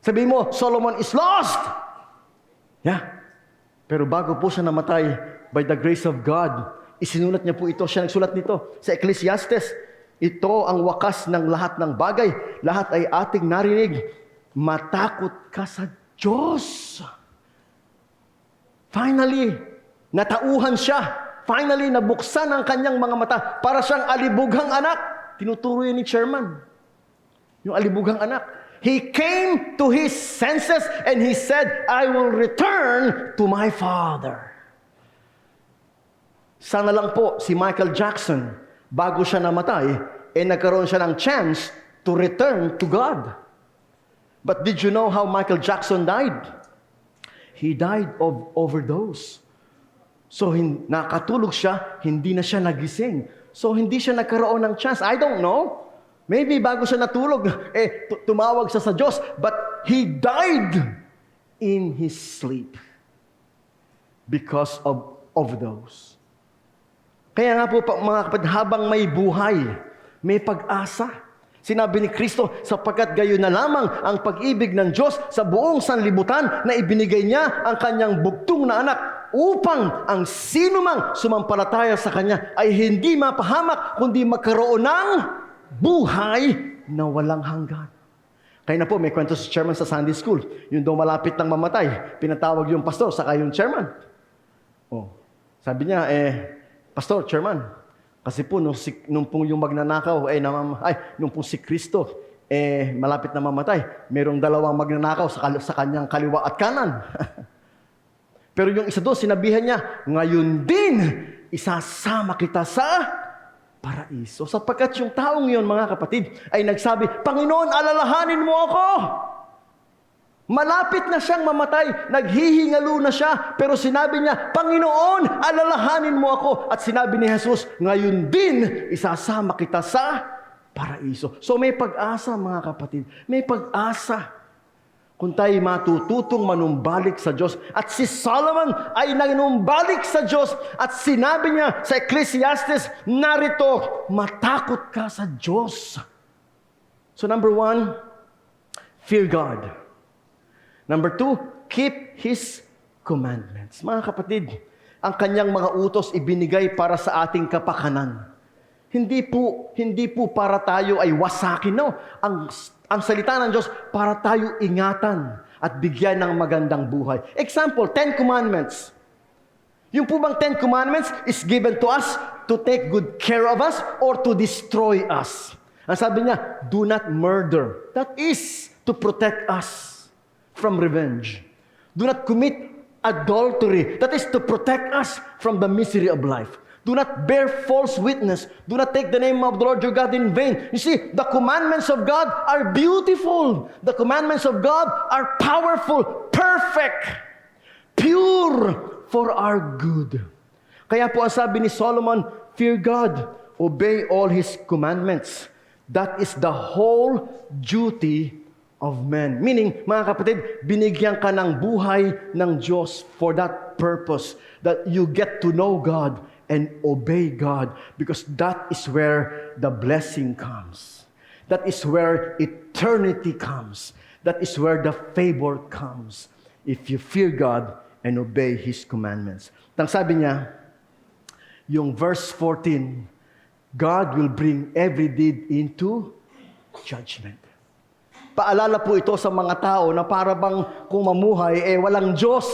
Speaker 2: Sabi mo, Solomon is lost. Yeah. Pero bago po siya namatay, by the grace of God, isinulat niya po ito. Siya nagsulat nito sa Ecclesiastes. Ito ang wakas ng lahat ng bagay. Lahat ay ating narinig. Matakot ka sa Diyos. Finally, natauhan siya. Finally, nabuksan ang kanyang mga mata para siyang alibughang anak. Tinuturo yan ni Chairman. Yung alibughang anak. He came to his senses and he said, I will return to my Father. Sana lang po si Michael Jackson, bago siya namatay, nagkaroon siya ng chance to return to God. But did you know how Michael Jackson died? He died of overdose. So nakatulog siya, hindi na siya nagising. So hindi siya nagkaroon ng chance. I don't know. Maybe bago siya natulog, tumawag siya sa Diyos. But he died in his sleep because of of those. Kaya nga po, mga kapatid, habang may buhay, may pag-asa. Sinabi ni Kristo, sapagkat gayon na lamang ang pag-ibig ng Diyos sa buong sanlibutan na ibinigay niya ang kanyang bugtong na anak upang ang sinumang sumampalataya sa kanya ay hindi mapahamak kundi magkaroon ng buhay na walang hanggan. Kaya na po, may kwento si chairman sa Sunday School. Yung daw malapit ng mamatay, pinatawag yung pastor, saka yung chairman. Oh, sabi niya, pastor, chairman, kasi po, nung pong yung magnanakaw, nung pong si Kristo, malapit na mamatay, merong dalawang magnanakaw sa kanyang kaliwa at kanan. Pero yung isa doon, sinabihan niya, ngayon din, isasama kita sa paraiso. Sapagkat yung taong yun, mga kapatid, ay nagsabi, Panginoon, alalahanin mo ako! Malapit na siyang mamatay, naghihingalo na siya, pero sinabi niya, Panginoon, alalahanin mo ako. At sinabi ni Jesus, ngayon din, isasama kita sa paraiso. So may pag-asa, mga kapatid. May pag-asa. Kung tayo matututong manumbalik sa Diyos. At si Solomon ay nanumbalik sa Diyos. At sinabi niya sa Ecclesiastes, narito, matakot ka sa Diyos. So number 1, fear God. Number 2, keep His commandments. Mga kapatid, ang kanyang mga utos ibinigay para sa ating kapakanan. Hindi po para tayo ay wasakin, no. Ang salita ng Diyos para tayo ingatan at bigyan ng magandang buhay. Example, 10 Commandments. Yung po bang 10 Commandments is given to us to take good care of us or to destroy us. Ang sabi niya, do not murder. That is to protect us from revenge. Do not commit adultery. That is to protect us from the misery of life. Do not bear false witness. Do not take the name of the Lord your God in vain. You see, the commandments of God are beautiful. The commandments of God are powerful, perfect, pure for our good. Kaya po ang sabi ni Solomon, fear God, obey all His commandments. That is the whole duty of men. Meaning, mga kapatid, binigyan ka ng buhay ng Diyos for that purpose, that you get to know God and obey God, because that is where the blessing comes. That is where eternity comes. That is where the favor comes. If you fear God and obey His commandments. Tang sabi niya, yung verse 14, God will bring every deed into judgment. Paalala po ito sa mga tao na para bang kung mamuhay, walang Diyos.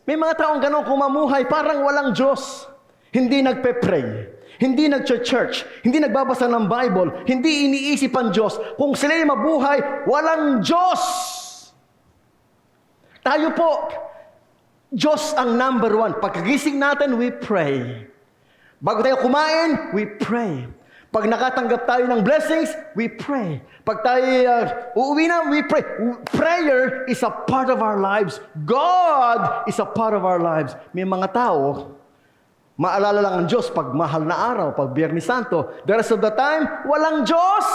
Speaker 2: May mga taong ganon, kung mamuhay, parang walang Diyos. Hindi nagpe-pray, hindi nag-church, hindi nagbabasa ng Bible, hindi iniisip ang Diyos. Kung sila'y mabuhay, walang Diyos. Tayo po, Diyos ang number 1. Pagkagising natin, we pray. Bago tayo kumain, we pray. Pag nakatanggap tayo ng blessings, we pray. Pag tayo uuwi na, we pray. Prayer is a part of our lives. God is a part of our lives. May mga tao, maalala lang ang Diyos pag mahal na araw, pag Biyernes Santo. The rest of the time, walang Diyos.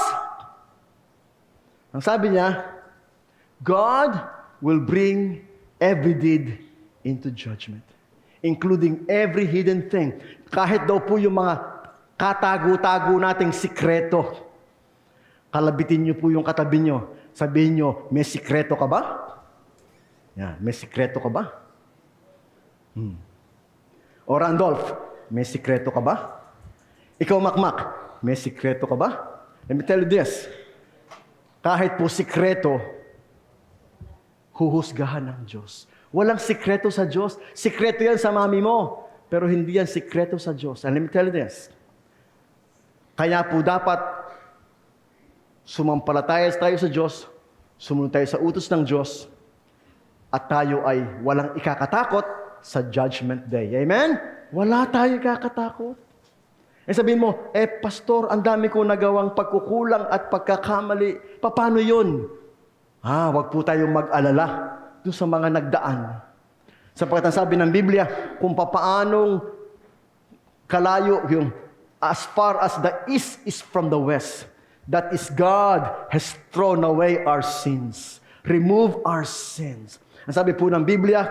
Speaker 2: Ang sabi niya, God will bring every deed into judgment, including every hidden thing. Kahit daw po yung mga katago-tago nating sikreto. Kalabitin niyo po yung katabi niyo. Sabihin niyo, may sikreto ka ba? Yan, may sikreto ka ba? O Randolph, may sikreto ka ba? Ikaw, Makmak, may sikreto ka ba? Let me tell you this. Kahit po sikreto, huhusgahan ng Diyos. Walang sikreto sa Diyos. Sikreto yan sa mami mo. Pero hindi yan sikreto sa Diyos. And let me tell you this. Kaya po dapat sumampalataya tayo sa Diyos, sumunod tayo sa utos ng Diyos, at tayo ay walang ikakatakot sa Judgment Day. Amen? Wala tayo ikakatakot. Sabihin mo, pastor, ang dami ko nagawang pagkukulang at pagkakamali. Paano yun? Wag po tayong mag-alala doon sa mga nagdaan. Sapagkat ang sabi ng Biblia, kung papaanong kalayo yung as far as the east is from the west, that is God has thrown away our sins. Remove our sins. Ang sabi po ng Biblia,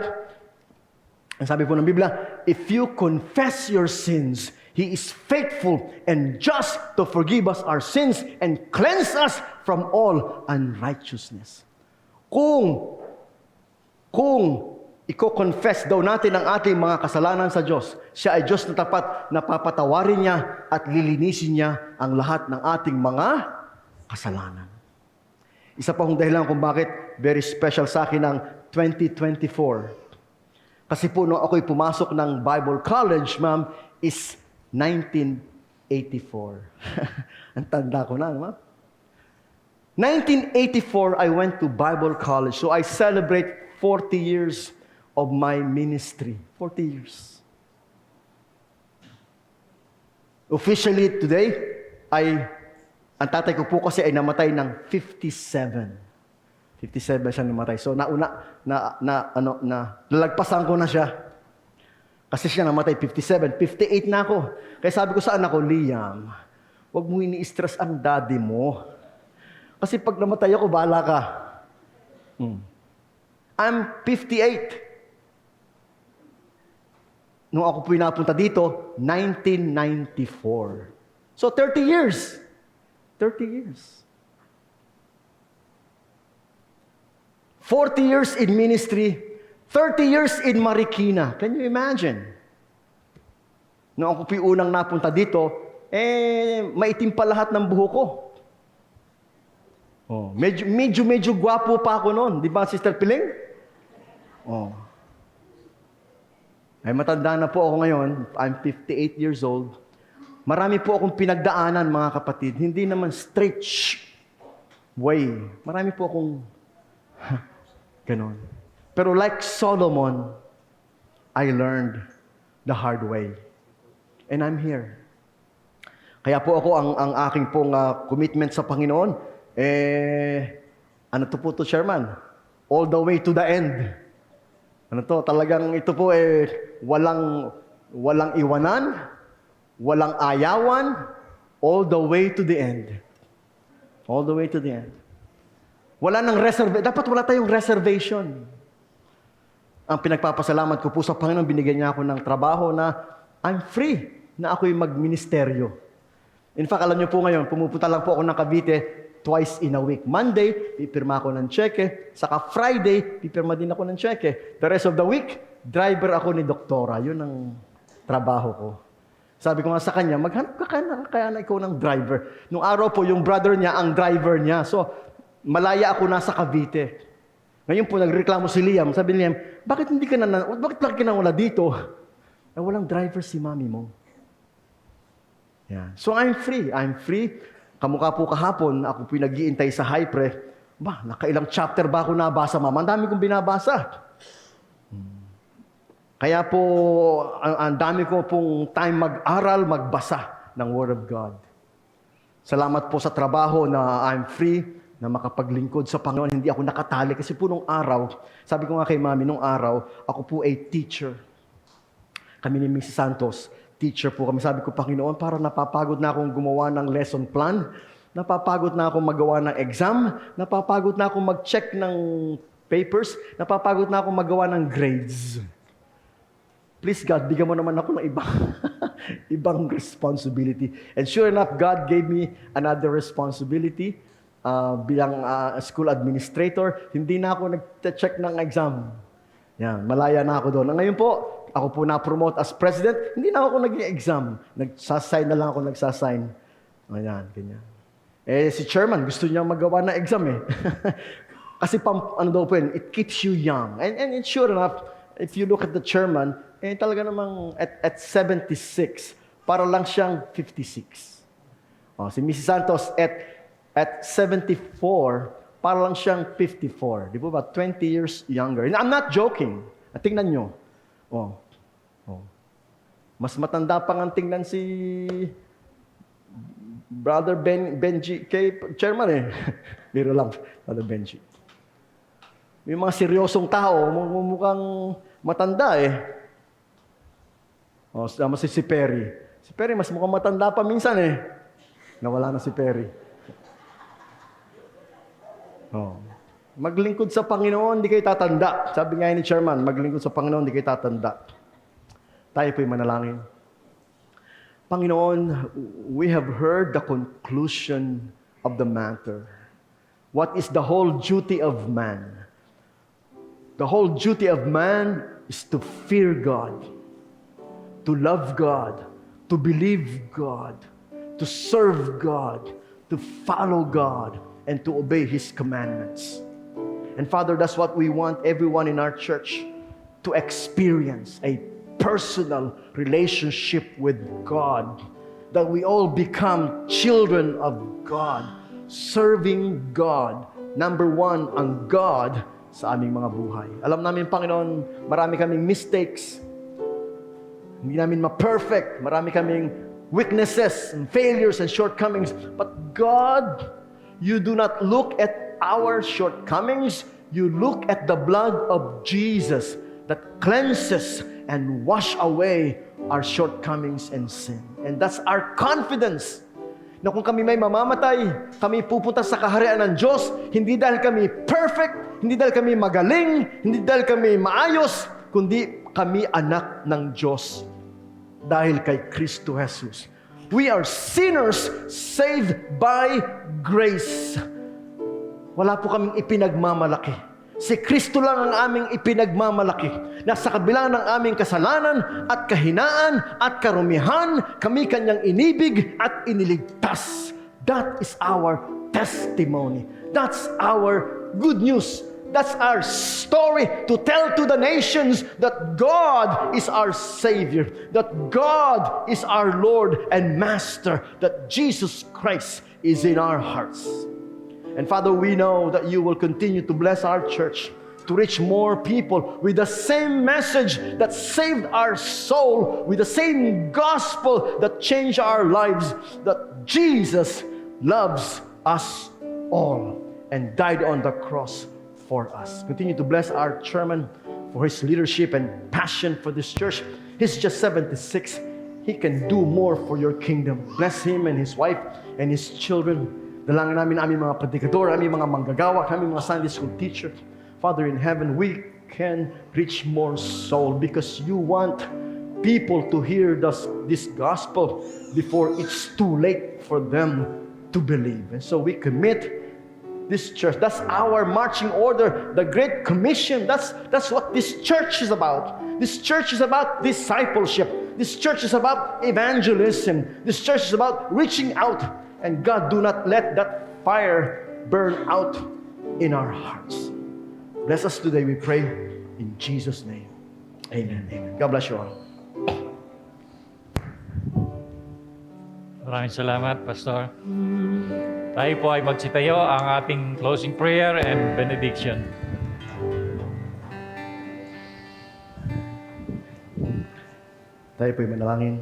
Speaker 2: Ang sabi po ng Biblia, if you confess your sins, He is faithful and just to forgive us our sins and cleanse us from all unrighteousness. Kung i-confess daw natin ang ating mga kasalanan sa Diyos, siya ay Diyos na tapat na papatawarin niya at lilinisin niya ang lahat ng ating mga kasalanan. Isa pa hong dahilan kung bakit very special sa akin ang 2024. Kasi po nung ako'y pumasok ng Bible College, ma'am, is 1984. Ang tanda ko na, ma'am. 1984, I went to Bible College. So I celebrate 40 years of my ministry. 40 years. Officially today, ang tatay ko po kasi ay namatay ng 57. 57 siya namatay. So lalagpasan ko na siya. Kasi siya namatay 57. 58 na ako. Kaya sabi ko sa anak ko, Liam, huwag mo ini-stress ang daddy mo. Kasi pag namatay ako, bahala ka. I'm 58. Nung ako po napunta dito, 1994. So 30 years. 30 years. 40 years in ministry, 30 years in Marikina. Can you imagine? Nung ako po unang napunta dito, maitim pa lahat ng buhok ko. Oh, medyo gwapo pa ako noon. Di ba, Sister Piling? Oh. Ay matanda na po ako ngayon. I'm 58 years old. Marami po akong pinagdaanan, mga kapatid. Hindi naman straight way. Marami po akong ganon. Pero like Solomon, I learned the hard way. And I'm here. Kaya po ako, ang aking pong commitment sa Panginoon, ano to po to, Chairman? All the way to the end. Ano to? Talagang ito po walang iwanan, walang ayawan, all the way to the end. All the way to the end. Wala nang reservation. Dapat wala tayong reservation. Ang pinagpapasalamat ko po sa Panginoon, binigyan niya ako ng trabaho na I'm free na ako'y magministeryo. In fact, alam niyo po ngayon, pumupunta lang po ako ng Cavite twice in a week. Monday, pipirma ako ng cheque. Saka Friday, pipirma din ako ng cheque. The rest of the week, driver ako ni Doktora. Yun ang trabaho ko. Sabi ko nga sa kanya, maghanap ka kaya na ikaw ng driver. Nung araw po, yung brother niya, ang driver niya. So, malaya ako nasa Cavite. Ngayon po, nagreklamo si Liam. Sabi ni Liam, bakit lagi ka na wala dito? Walang driver si mami mo. Yeah. So, I'm free. I'm free. Kamukha po kahapon, ako po nag-iintay sa Hypre. Nakailang chapter ba ako nabasa, mama? Ang dami kong binabasa. Kaya po, ang dami ko pong time mag-aral, magbasa ng Word of God. Salamat po sa trabaho na I'm free, na makapaglingkod sa Panginoon. Hindi ako nakatali kasi po nung araw, sabi ko nga kay mami, nung araw, ako po ay teacher. Kami ni Mrs. Santos, teacher po kami. Sabi ko, Panginoon, para napapagod na akong gumawa ng lesson plan, napapagod na akong magawa ng exam, napapagod na akong mag-check ng papers, napapagod na akong magawa ng grades. Please God, bigyan mo naman ako ng ibang responsibility. And sure enough, God gave me another responsibility bilang school administrator. Hindi na ako nag-check ng exam. Yan, malaya na ako doon. Ngayon po, ako po na-promote as president, hindi na ako nag-exam. Nagsasign na lang ako nagsasign. Ayan, ganyan. Si chairman, gusto niya magawa na exam eh. Kasi daw po yun, it keeps you young. And it's sure enough, if you look at the chairman, talaga namang at 76, para lang siyang 56. Si Mrs. Santos at 74, para lang siyang 54. Di ba ba? 20 years younger. And I'm not joking. Tingnan nyo. Mas matanda pa nga tingnan si Brother Benji kay chairman eh. Biro lang, Brother Benji. May mga seryosong tao, mukhang matanda eh. Sama si Perry. Si Perry mas mukhang matanda pa minsan eh. Nawala na si Perry. Maglingkod sa Panginoon, di kayo tatanda. Sabi nga ni Chairman, maglingkod sa Panginoon, di kayo tatanda. Tayo po'y manalangin. Panginoon, we have heard the conclusion of the matter. What is the whole duty of man? The whole duty of man is to fear God, to love God, to believe God, to serve God, to follow God, and to obey His commandments. And Father, that's what we want everyone in our church to experience, a personal relationship with God, that we all become children of God, serving God. Number one, ang God sa aming mga buhay. Alam namin, Panginoon, marami kaming mistakes. Hindi namin ma-perfect. Marami kaming weaknesses and failures and shortcomings. But God, you do not look at our shortcomings. You look at the blood of Jesus that cleanses and wash away our shortcomings and sin. And that's our confidence na kung kami may mamamatay, kami pupunta sa kaharian ng Diyos, hindi dahil kami perfect, hindi dahil kami magaling, hindi dahil kami maayos, kundi kami anak ng Diyos dahil kay Kristo Jesus. We are sinners saved by grace. Wala po kaming ipinagmamalaki. Si Kristo lang ang aming ipinagmamalaki. Na sa kabila ng aming kasalanan at kahinaan at karumihan, kami kanyang inibig at iniligtas. That is our testimony. That's our good news. That's our story to tell to the nations that God is our Savior, that God is our Lord and Master, that Jesus Christ is in our hearts. And Father, we know that you will continue to bless our church to reach more people with the same message that saved our soul, with the same gospel that changed our lives, that Jesus loves us all and died on the cross for us. Continue to bless our chairman for his leadership and passion for this church. He's just 76. He can do more for your kingdom. Bless him and his wife and his children. Dalangin namin aming mga predikador, aming mga manggagawa, aming mga Sunday school teacher. Father in heaven, we can reach more soul because you want people to hear this gospel before it's too late for them to believe. And so we commit this church. That's our marching order, the Great Commission. That's what this church is about. This church is about discipleship. This church is about evangelism. This church is about reaching out. And God, do not let that fire burn out in our hearts. Bless us today, we pray, in Jesus' name. Amen. Amen. God bless you all.
Speaker 1: Maraming salamat, Pastor. Tayo po ay magsitayo ang ating closing prayer and benediction.
Speaker 2: Tayo po'y manalangin.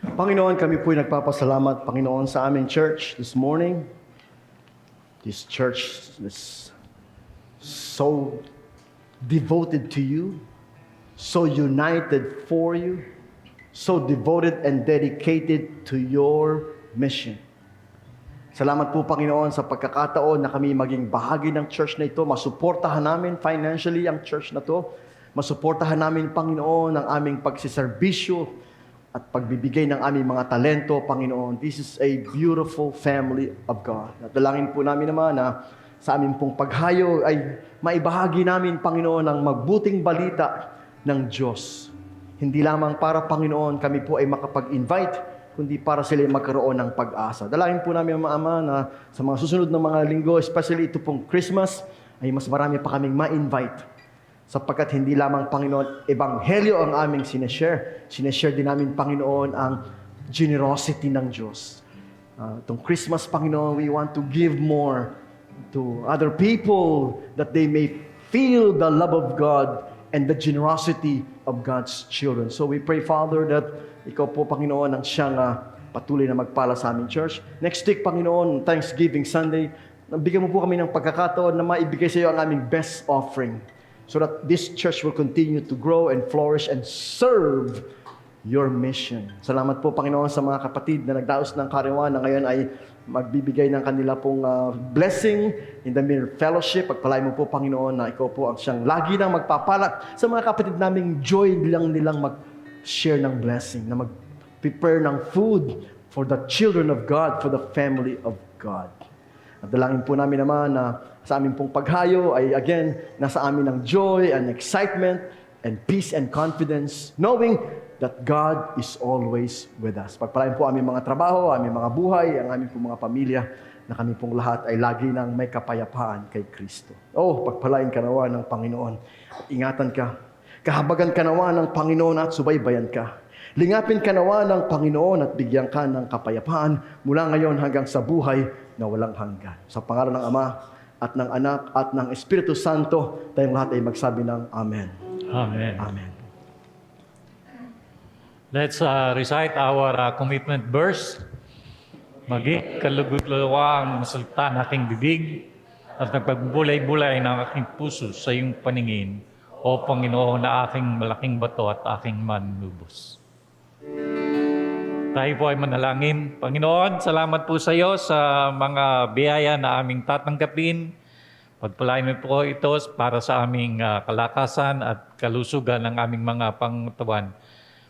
Speaker 2: Panginoon, kami po'y nagpapasalamat, Panginoon, sa aming church this morning. This church is so devoted to you, so united for you, so devoted and dedicated to your mission. Salamat po, Panginoon, sa pagkakataon na kami maging bahagi ng church na ito. Masuportahan namin financially ang church na ito. Masuportahan namin, Panginoon, ang aming pagsiservisyo at pagbibigay ng aming mga talento, Panginoon. This is a beautiful family of God. At dalangin po namin naman na sa aming pong paghayo ay maibahagi namin, Panginoon, ang magbuting balita ng Diyos. Hindi lamang para, Panginoon, kami po ay makapag-invite, kundi para sila magkaroon ng pag-asa. Dalangin po namin, Ama, na sa mga susunod na mga linggo, especially ito pong Christmas, ay mas marami pa kaming ma-invite. Sapagkat hindi lamang, Panginoon, ebanghelyo ang aming sineshare. Sineshare din namin, Panginoon, ang generosity ng Diyos. Itong Christmas, Panginoon, we want to give more to other people that they may feel the love of God and the generosity of God's children. So we pray, Father, that Ikaw po, Panginoon, ang siyang patuloy na magpala sa aming church. Next week, Panginoon, Thanksgiving Sunday, bigyan mo po kami ng pagkakataon na maibigay sa iyo ang aming best offering, so that this church will continue to grow and flourish and serve your mission. Salamat po, Panginoon, sa mga kapatid na nagdaos ng kariwan na ngayon ay magbibigay ng kanila pong blessing in the mere fellowship. Pagpalain mo po, Panginoon, na ikaw po ang siyang lagi nang magpapalak sa mga kapatid naming joy nilang mag-share ng blessing, na mag-prepare ng food for the children of God, for the family of God. At dalangin po namin naman na sa aming pong paghayo ay again, nasa amin ang joy and excitement and peace and confidence, knowing that God is always with us. Pagpalain po aming mga trabaho, aming mga buhay, ang aming pong mga pamilya, na kami pong lahat ay lagi nang may kapayapaan kay Kristo. Pagpalain ka nawa ng Panginoon. Ingatan ka. Kahabagan ka nawa ng Panginoon at subaybayan ka. Lingapin ka nawa ng Panginoon at bigyan ka ng kapayapaan mula ngayon hanggang sa buhay na walang hanggan. Sa pangalan ng Ama at ng Anak at ng Espiritu Santo, tayong lahat ay magsabi ng Amen.
Speaker 1: Amen.
Speaker 2: Amen.
Speaker 1: Let's recite our commitment verse. Magi kalugod-luwa ang masalita ng aking bibig at nagpagbulay-bulay ng aking puso sa iyong paningin, O Panginoon, na aking malaking bato at aking manlubos. Tayo po ay manalangin. Panginoon, salamat po sa iyo sa mga biyaya na aming tatanggapin. Pagpalain mo po ito para sa aming kalakasan at kalusugan ng aming mga pangutawan.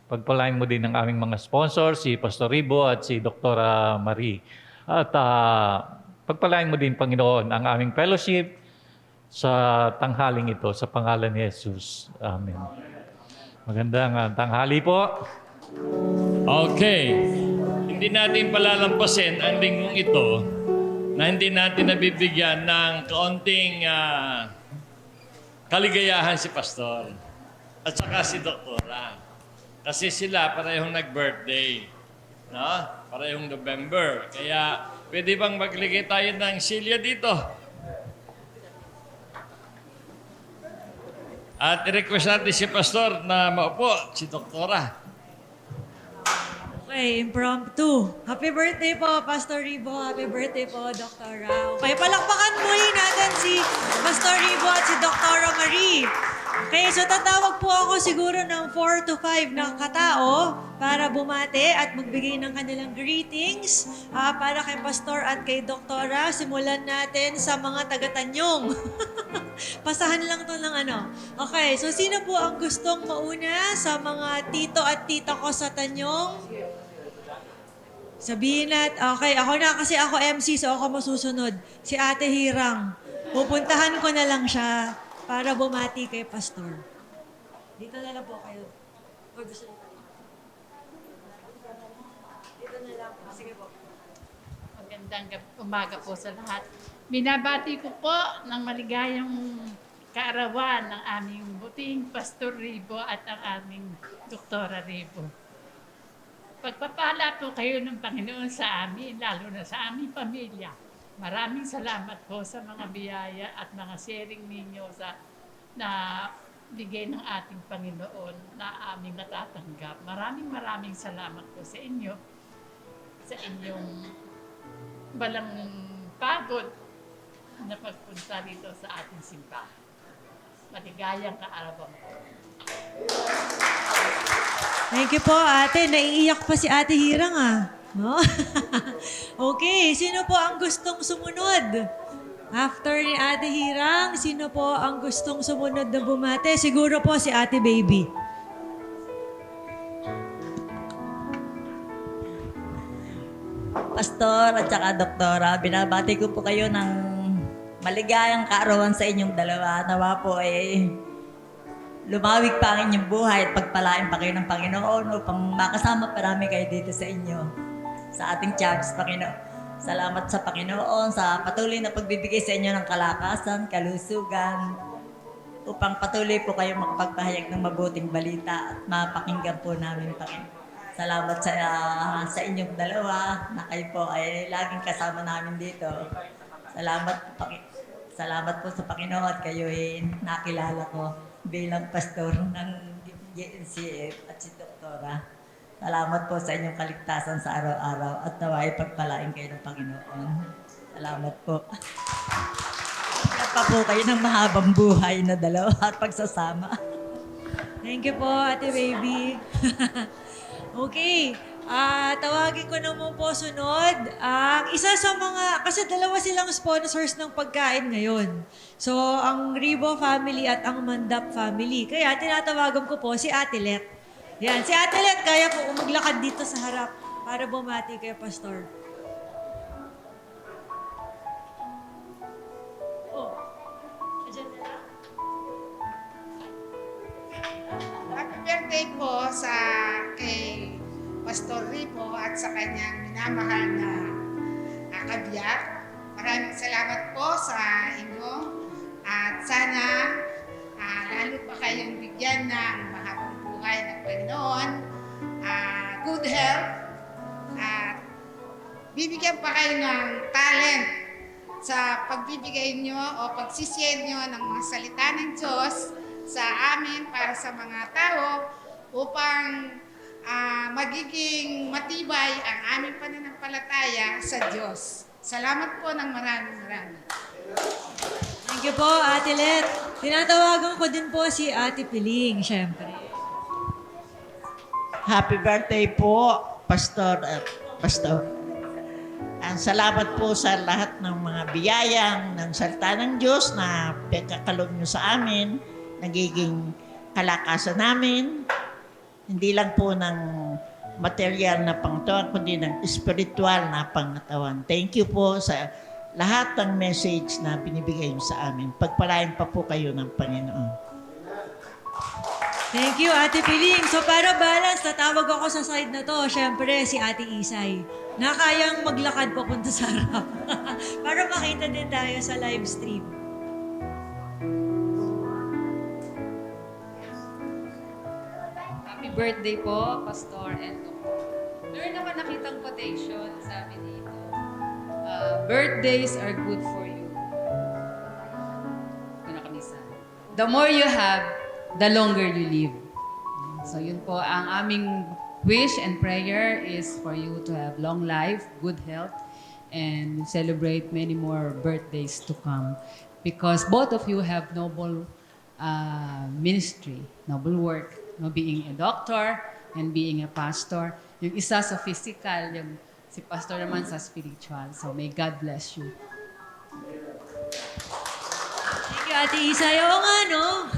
Speaker 1: Pagpalain mo din ang aming mga sponsors, si Pastor Ribo at si Dr. Marie. At pagpalain mo din, Panginoon, ang aming fellowship sa tanghaling ito, sa pangalan ni Jesus. Amen. Magandang tanghali po.
Speaker 4: Okay. Hindi natin palalampasin ang linggong ito na hindi natin nabibigyan ng kaunting kaligayahan si Pastor at saka si Doktora. Kasi sila parehong nag-birthday. No? Parehong November. Kaya pwede bang magligay tayo ng silya dito? At i-request natin si Pastor na maupo, si Doktora.
Speaker 5: Okay, impromptu. Happy birthday po, Pastor Ribo. Happy birthday po, Dr. Rao. Okay, palakpakan muli natin si Pastor Ribo at si Dr. Marie. Okay, so tatawag po ako siguro ng 4 to 5 na katao para bumate at magbigay ng kanilang greetings para kay Pastor at kay Doktora. Simulan natin sa mga taga-Tanyong. Pasahan lang to ng ano. Okay, so sino po ang gustong mauna sa mga tito at tita ko sa Tanyong? Sabihin okay, ako na kasi ako MC, so ako masusunod. Si Ate Hirang. Pupuntahan ko na lang siya para bumati kay Pastor. Dito na lang po kayo. O gusto niyo? Dito na lang. Sige po.
Speaker 6: Magandang umaga po sa lahat. Binabati ko po ng maligayang kaarawan ng aming buting Pastor Ribo at ang aming Doktora Ribo. Pagpapala po kayo ng Panginoon sa amin, lalo na sa aming pamilya. Maraming salamat po sa mga biyaya at mga sharing ninyo na bigay ng ating Panginoon na aming natatanggap. Maraming salamat po sa inyo, sa inyong balang pagod na pagpunta dito sa ating simbahan. Maligayang kaarawan po.
Speaker 5: Thank you po, ate. Naiiyak pa si Ate Hirang, No? Okay, sino po ang gustong sumunod? After ni Ate Hirang, sino po ang gustong sumunod na bumate? Siguro po si Ate Baby.
Speaker 7: Pastor at saka Doktora, binabati ko po kayo ng maligayang kaarawan sa inyong dalawa. Nawa po lumawig pa ang inyong buhay at pagpalain pa kayo ng Panginoon upang makasama parami kayo dito sa inyo, sa ating church, Panginoon. Salamat sa Panginoon sa patuloy na pagbibigay sa inyo ng kalakasan, kalusugan, upang patuloy po kayo makapagpahayag ng mabuting balita at mapakinggan po namin, Panginoon. Salamat sa inyong dalawa na kayo po ay laging kasama namin dito. Salamat po sa Panginoon at kayo ay nakilala ko bilang pastor ng GNCF at si Doktora. Salamat po sa inyong kaligtasan sa araw-araw at naway pagpalain kayo ng Panginoon. Salamat po. At pa po kayo ng mahabang buhay na dalawa at pagsasama.
Speaker 5: Thank you po, Ate Baby. Okay. Tawagin ko naman po sunod. Ang isa sa mga, kasi dalawa silang sponsors ng pagkain ngayon. So, ang Ribo family at ang Mandap family. Kaya tinatawagan ko po si Ate Let. Yan, si Ate Let, kaya po umaglakad dito sa harap para bumati kay Pastor. Oh, andyan na lang.
Speaker 8: Happy birthday po sa kay Pastor Ribo at sa kanyang minamahal na kabiyak. Maraming salamat po sa inyo at sana lalo pa kayong bigyan ng mahabang buhay ng Panginoon, good health at bibigyan pa kayo ng talent sa pagbibigay nyo o pagsisiyend nyo ng mga salita ng Diyos sa amin para sa mga tao upang magiging matibay ang aming pananampalataya sa Diyos. Salamat po ng maraming.
Speaker 5: Thank you po, Ate Let. Tinatawagan ko din po si Ate Piling, syempre.
Speaker 9: Happy birthday po, Pastor. Salamat po sa lahat ng mga biyayang ng salita ng Diyos na pagkakaloob nyo sa amin, nagiging kalakasan namin, hindi lang po ng material na pangtawan, kundi ng spiritual na pangatawan. Thank you po sa lahat ng message na binibigay nyo sa amin. Pagpalain pa po kayo ng Panginoon.
Speaker 5: Thank you, Ate Piling. So para balance, tatawag ako sa side na to. Siyempre, si Ate Isay, na kayang maglakad papunta sa harap. Para makita din tayo sa live stream.
Speaker 10: Happy birthday po, Pastor and Doctor. Meron naman nakitang quotation, sabi dito, birthdays are good for you. The more you have, the longer you live. So yun po, ang aming wish and prayer is for you to have long life, good health, and celebrate many more birthdays to come. Because both of you have noble ministry, noble work, no, being a doctor and being a pastor. Yung isa sa physical, yung si pastor naman sa spiritual. So may God bless you.
Speaker 5: Thank you, Ate Isay. Oo nga, no?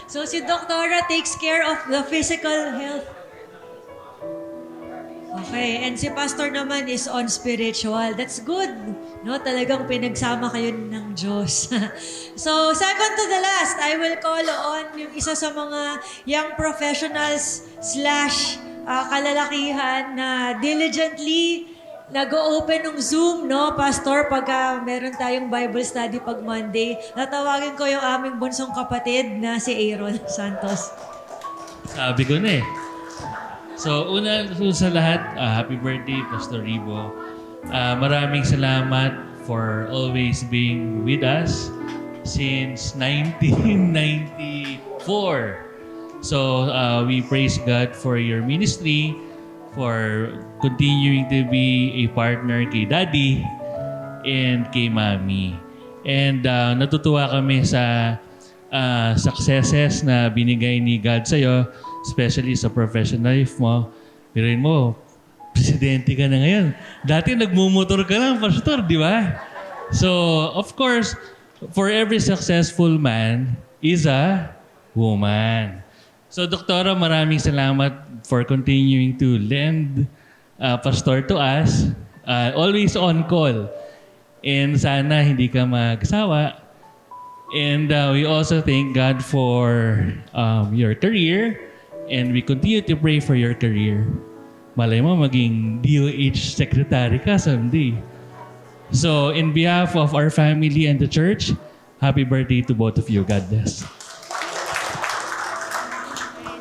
Speaker 5: So si Doktora takes care of the physical health. Okay, and si Pastor naman is on spiritual. That's good. No, talagang pinagsama kayo ng Diyos. So, second to the last, I will call on yung isa sa mga young professionals / kalalakihan na diligently nag-o-open ng Zoom, no, Pastor, pagka meron tayong Bible study pag Monday. Natawagin ko yung aming bunsong kapatid na si Aaron Santos.
Speaker 3: Sabi ko na eh. So, una sa lahat, happy birthday, Pastor Ribo. Maraming salamat for always being with us since 1994. So, we praise God for your ministry, for continuing to be a partner kay Daddy and kay Mami. And natutuwa kami sa successes na binigay ni God sa'yo, especially sa professional life mo. Biruin mo, presidente ka na ngayon. Dati nagmumotor ka lang, Pastor, di ba? So, of course, for every successful man is a woman. So, Doktora, maraming salamat for continuing to lend Pastor to us. Always on call. And sana hindi ka magsawa. And we also thank God for your career. And we continue to pray for your career. Malay mo, maging DOH secretary ka someday. So, in behalf of our family and the church, happy birthday to both of you. God bless.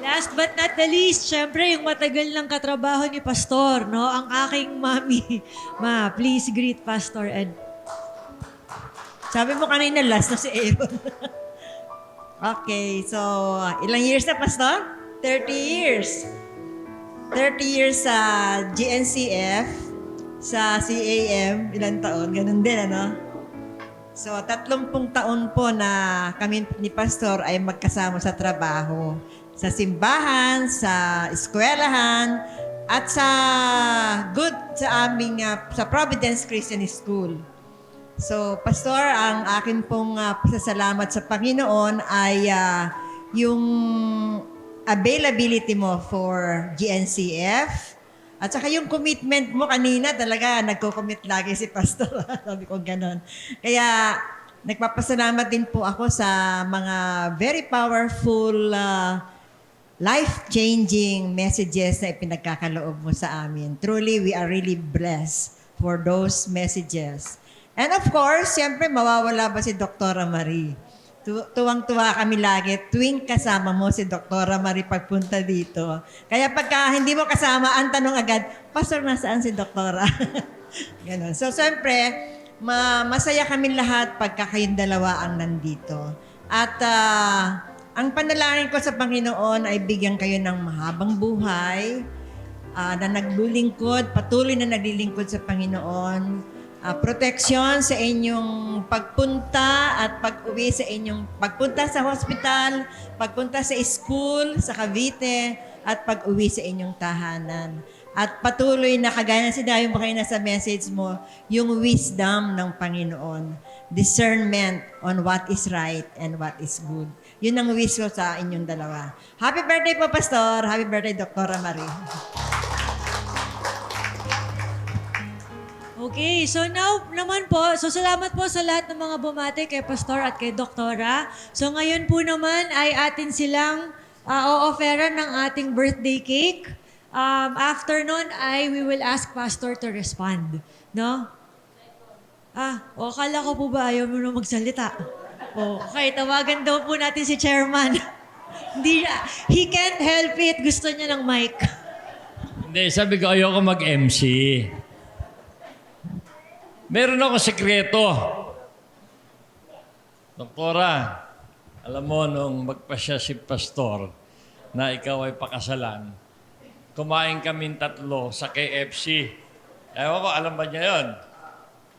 Speaker 5: Last but not the least, syempre yung matagal ng katrabaho ni Pastor, no? Ang aking mami. Ma, please greet Pastor Ed.
Speaker 7: Sabi mo kanina last na si Aaron. Okay, so ilang years na, Pastor? 30 years. 30 years sa GNCF, sa CAM, ilang taon, ganun din, ano? So, 30 taon po na kami ni Pastor ay magkasama sa trabaho. Sa simbahan, sa eskwelahan,
Speaker 5: at sa aming sa Providence Christian School. So, Pastor, ang akin pong pasasalamat sa Panginoon ay yung availability mo for GNCF. At saka yung commitment mo kanina, talaga nagko-commit lagi si Pastor. Sabi ko ganon. Kaya nagpapasalamat din po ako sa mga very powerful, life-changing messages na ipinagkakaloob mo sa amin. Truly, we are really blessed for those messages. And of course, siyempre, mawawala ba si Dr. Marie? Tuwang-tuwa kami lagi tuwing kasama mo si Dr. Marie pagpunta dito. Kaya pagka hindi mo kasama, ang tanong agad, Pastor, nasaan si Dr. Ganon. So, siyempre, masaya kami lahat pagka kayong dalawa ang nandito. At ang panalangin ko sa Panginoon ay bigyan kayo ng mahabang buhay, na naglulingkod, patuloy na naglilingkod sa Panginoon, proteksyon sa inyong pagpunta at pag-uwi sa inyong pagpunta sa hospital, pagpunta sa school, sa Cavite, at pag-uwi sa inyong tahanan. At patuloy na kagaya na sinabi mo kayo na sa message mo, yung wisdom ng Panginoon, discernment on what is right and what is good. Yun ang wish ko sa inyong dalawa. Happy birthday po, Pastor. Happy birthday, Dr. Marie.
Speaker 11: Okay, so now naman po, so salamat po sa lahat ng mga bumati kay Pastor at kay Doktora. So ngayon po naman ay atin silang o-offeran ng ating birthday cake. After nun we will ask Pastor to respond. No? Akala ko po ba ayaw mo na magsalita? Okay, tawagan daw po natin si Chairman. He can't help it. Gusto niya ng mic.
Speaker 4: Hindi, sabi ko ayoko mag-MC. Meron akong sekreto. Doktora, alam mo, nung magpasya si Pastor na ikaw ay pakasalan, kumain kaming 3 sa KFC. Ewan ko, alam ba niya yun?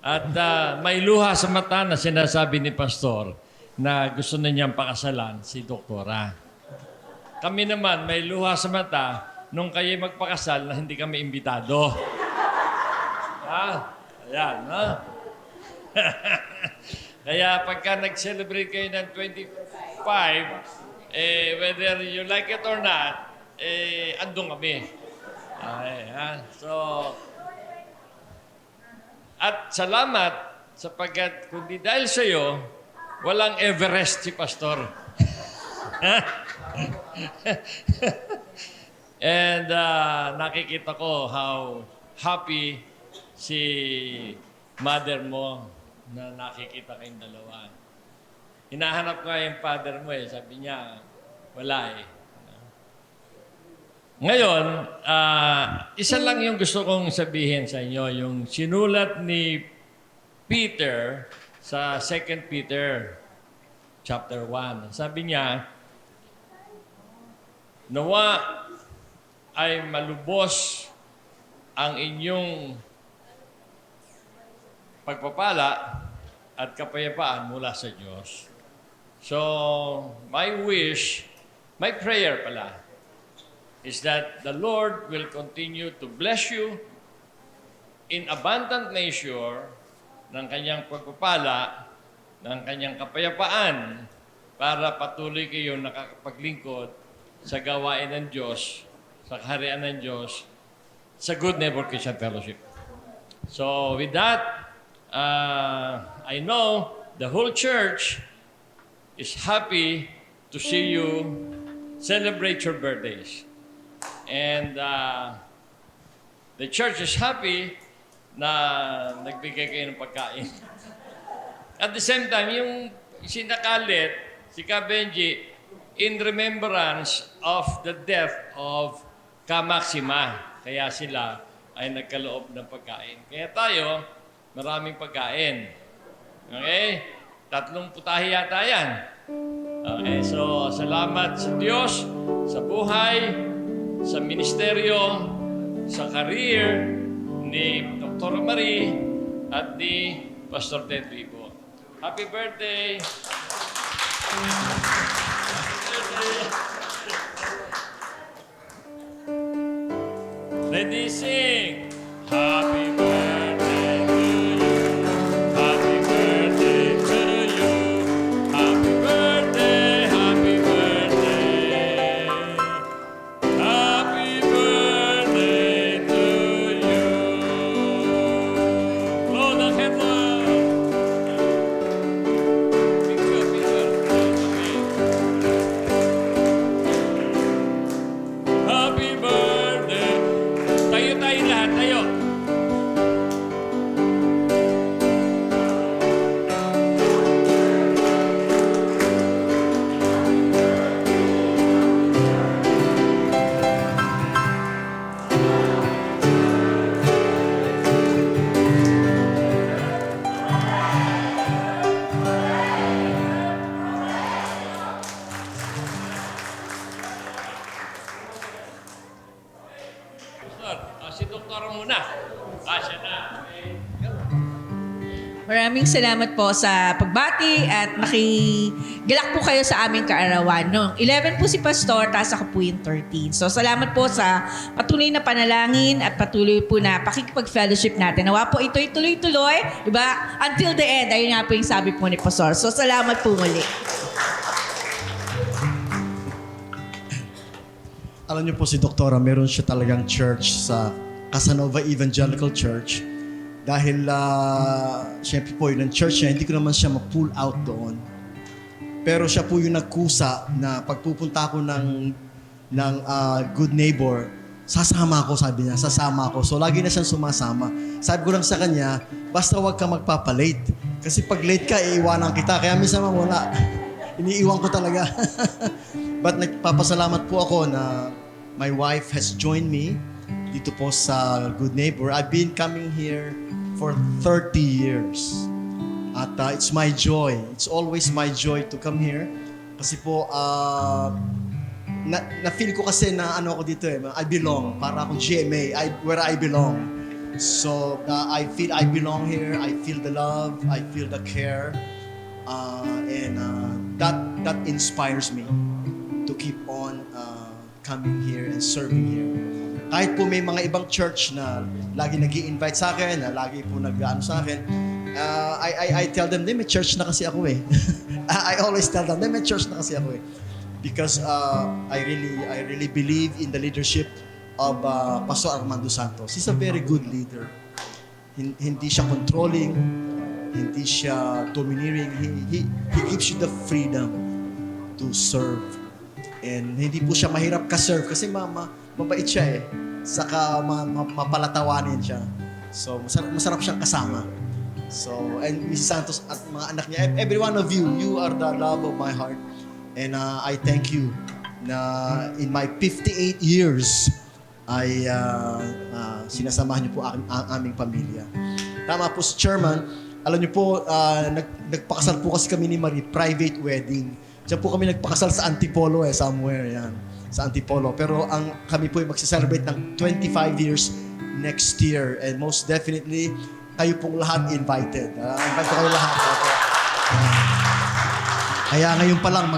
Speaker 4: At may luha sa mata na sinasabi ni Pastor na gusto na niyang pakasalan si Doktora. Kami naman, may luha sa mata nung kayo magpakasal na hindi kami imbitado. Ayan, no? Kaya pagka nag-celebrate kayo ng 25, whether you like it or not, andun kami. So, at salamat sapagkat kundi dahil sa iyo, walang Everest si Pastor. And nakikita ko how happy si mother mo na nakikita kayong dalawa. Hinahanap ko yung father mo Sabi niya, wala Ngayon, isa lang yung gusto kong sabihin sa inyo. Yung sinulat ni Peter sa 2 Peter chapter 1. Sabi niya, nawa ay malubos ang inyong pagpapala at kapayapaan mula sa Diyos. So, my wish, my prayer pala, is that the Lord will continue to bless you in abundant measure ng kanyang pagpapala, ng kanyang kapayapaan, para patuloy kayo nakakapaglingkod sa gawain ng Diyos, sa kaharian ng Diyos, sa Good Neighbor Christian Fellowship. So, with that, I know the whole church is happy to see you celebrate your birthdays. And the church is happy na nagbigay kayo ng pagkain. At the same time, yung sinakalit, si Ka Benji, in remembrance of the death of Ka Maxima. Kaya sila ay nagkaloob ng pagkain. Kaya tayo, maraming pagkain. Okay? 3 putahe yata yan. Okay, so salamat sa Diyos, sa buhay, sa ministeryo, sa career ni Dr. Marie at ni Pastor Ted Ribo. Happy birthday! Happy birthday! Ladies, sing. Happy birthday to you. Happy birthday to you. Happy birthday, happy birthday. Happy birthday to you. Blow the candle. Picture, picture. Happy birthday. Tayo tayo lahat, tayo. Si Doktor muna. Siya na.
Speaker 12: Maraming salamat po sa pagbati at nakigalak po kayo sa aming kaarawan. No, 11 po si Pastor, tapos ako po yung 13. So salamat po sa patuloy na panalangin at patuloy po na pakikipag-fellowship natin. Nawa po ito'y tuloy-tuloy, diba? Until the end, ayun nga po yung sabi po ni Pastor. So salamat po muli.
Speaker 2: Alam niyo po si Doktora, meron siya talagang church sa Casanova Evangelical Church. Dahil, syempre po, yun ang church niya, hindi ko naman siya ma-pull out doon. Pero siya po yung nagkusa na pagpupunta ko ng Good Neighbor, sasama ako, sabi niya, sasama ako. So, lagi na siyang sumasama. Sabi ko lang sa kanya, basta huwag ka magpapalate. Kasi pag late ka, iiwanan kita. Kaya minsan wala. Iniiwan ko talaga. But nagpapasalamat po ako na my wife has joined me dito po sa Good Neighbor. I've been coming here for 30 years. At it's my joy. It's always my joy to come here. Kasi po, na-feel ko kasi na ano ako dito I belong. Para akong GMA, where I belong. So, I feel I belong here. I feel the love. I feel the care. And that inspires me to keep on coming here and serving here. Kahit po may mga ibang church na lagi nag-i-invite sa akin, na lagi po nag-ano sa akin, I tell them, may church na kasi ako eh. I always tell them, may church na kasi ako eh. Because I really believe in the leadership of Pastor Armando Santos. He's a very good leader. Hindi siya controlling, hindi siya domineering. He gives you the freedom to serve. And hindi po siya mahirap ka-serve kasi mabait siya eh. Saka mapalatawanin siya. So, masarap siyang kasama. So, and Mrs. Santos at mga anak niya, every one of you, you are the love of my heart. And I thank you na in my 58 years, ay sinasamahan niyo po ang aming pamilya. Tama po si Chairman, alam niyo po, nagpakasal po kasi kami ni Marie, private wedding. Diyan po kami nagpakasal sa Antipolo somewhere yan. Sa Antipolo. Pero kami po ay magsiselebrate ng 25 years next year. And most definitely, kayo pong lahat invited. Invite kayo lahat. Kaya ngayon pa lang,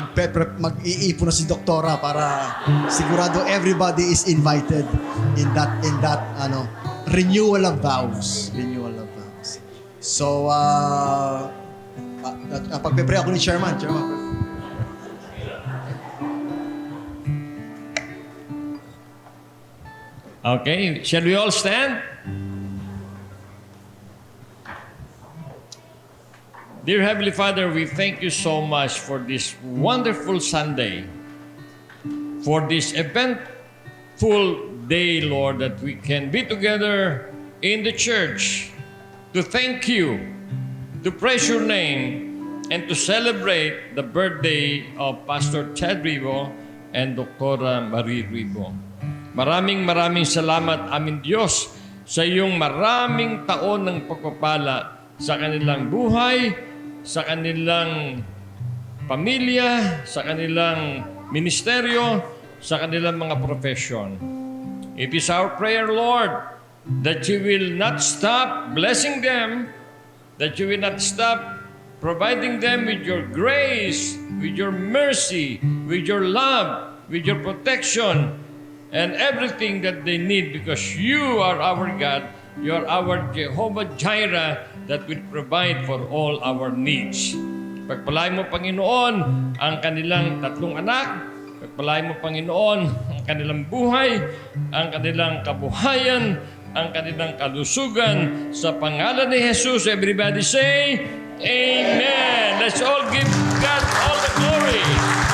Speaker 2: mag-iipon na si Doktora para sigurado everybody is invited in that renewal of vows. Renewal of vows. So, pagpe-pray ako ni Chairman.
Speaker 4: Okay, shall we all stand? Dear Heavenly Father, we thank you so much for this wonderful Sunday, for this eventful day, Lord, that we can be together in the church to thank you, to praise your name, and to celebrate the birthday of Pastor Chad Ribo and Dr. Marie Ribo. Maraming salamat, aming Diyos, sa iyong maraming taon ng pagpapala sa kanilang buhay, sa kanilang pamilya, sa kanilang ministeryo, sa kanilang mga profession. It is our prayer, Lord, that you will not stop blessing them, that you will not stop providing them with your grace, with your mercy, with your love, with your protection, and everything that they need because you are our God. You are our Jehovah Jireh that will provide for all our needs. Pagpalain mo, Panginoon, ang kanilang 3 anak. Pagpalain mo, Panginoon, ang kanilang buhay, ang kanilang kabuhayan, ang kanilang kalusugan. Sa pangalan ni Jesus, everybody say, Amen. Let's all give God all the glory.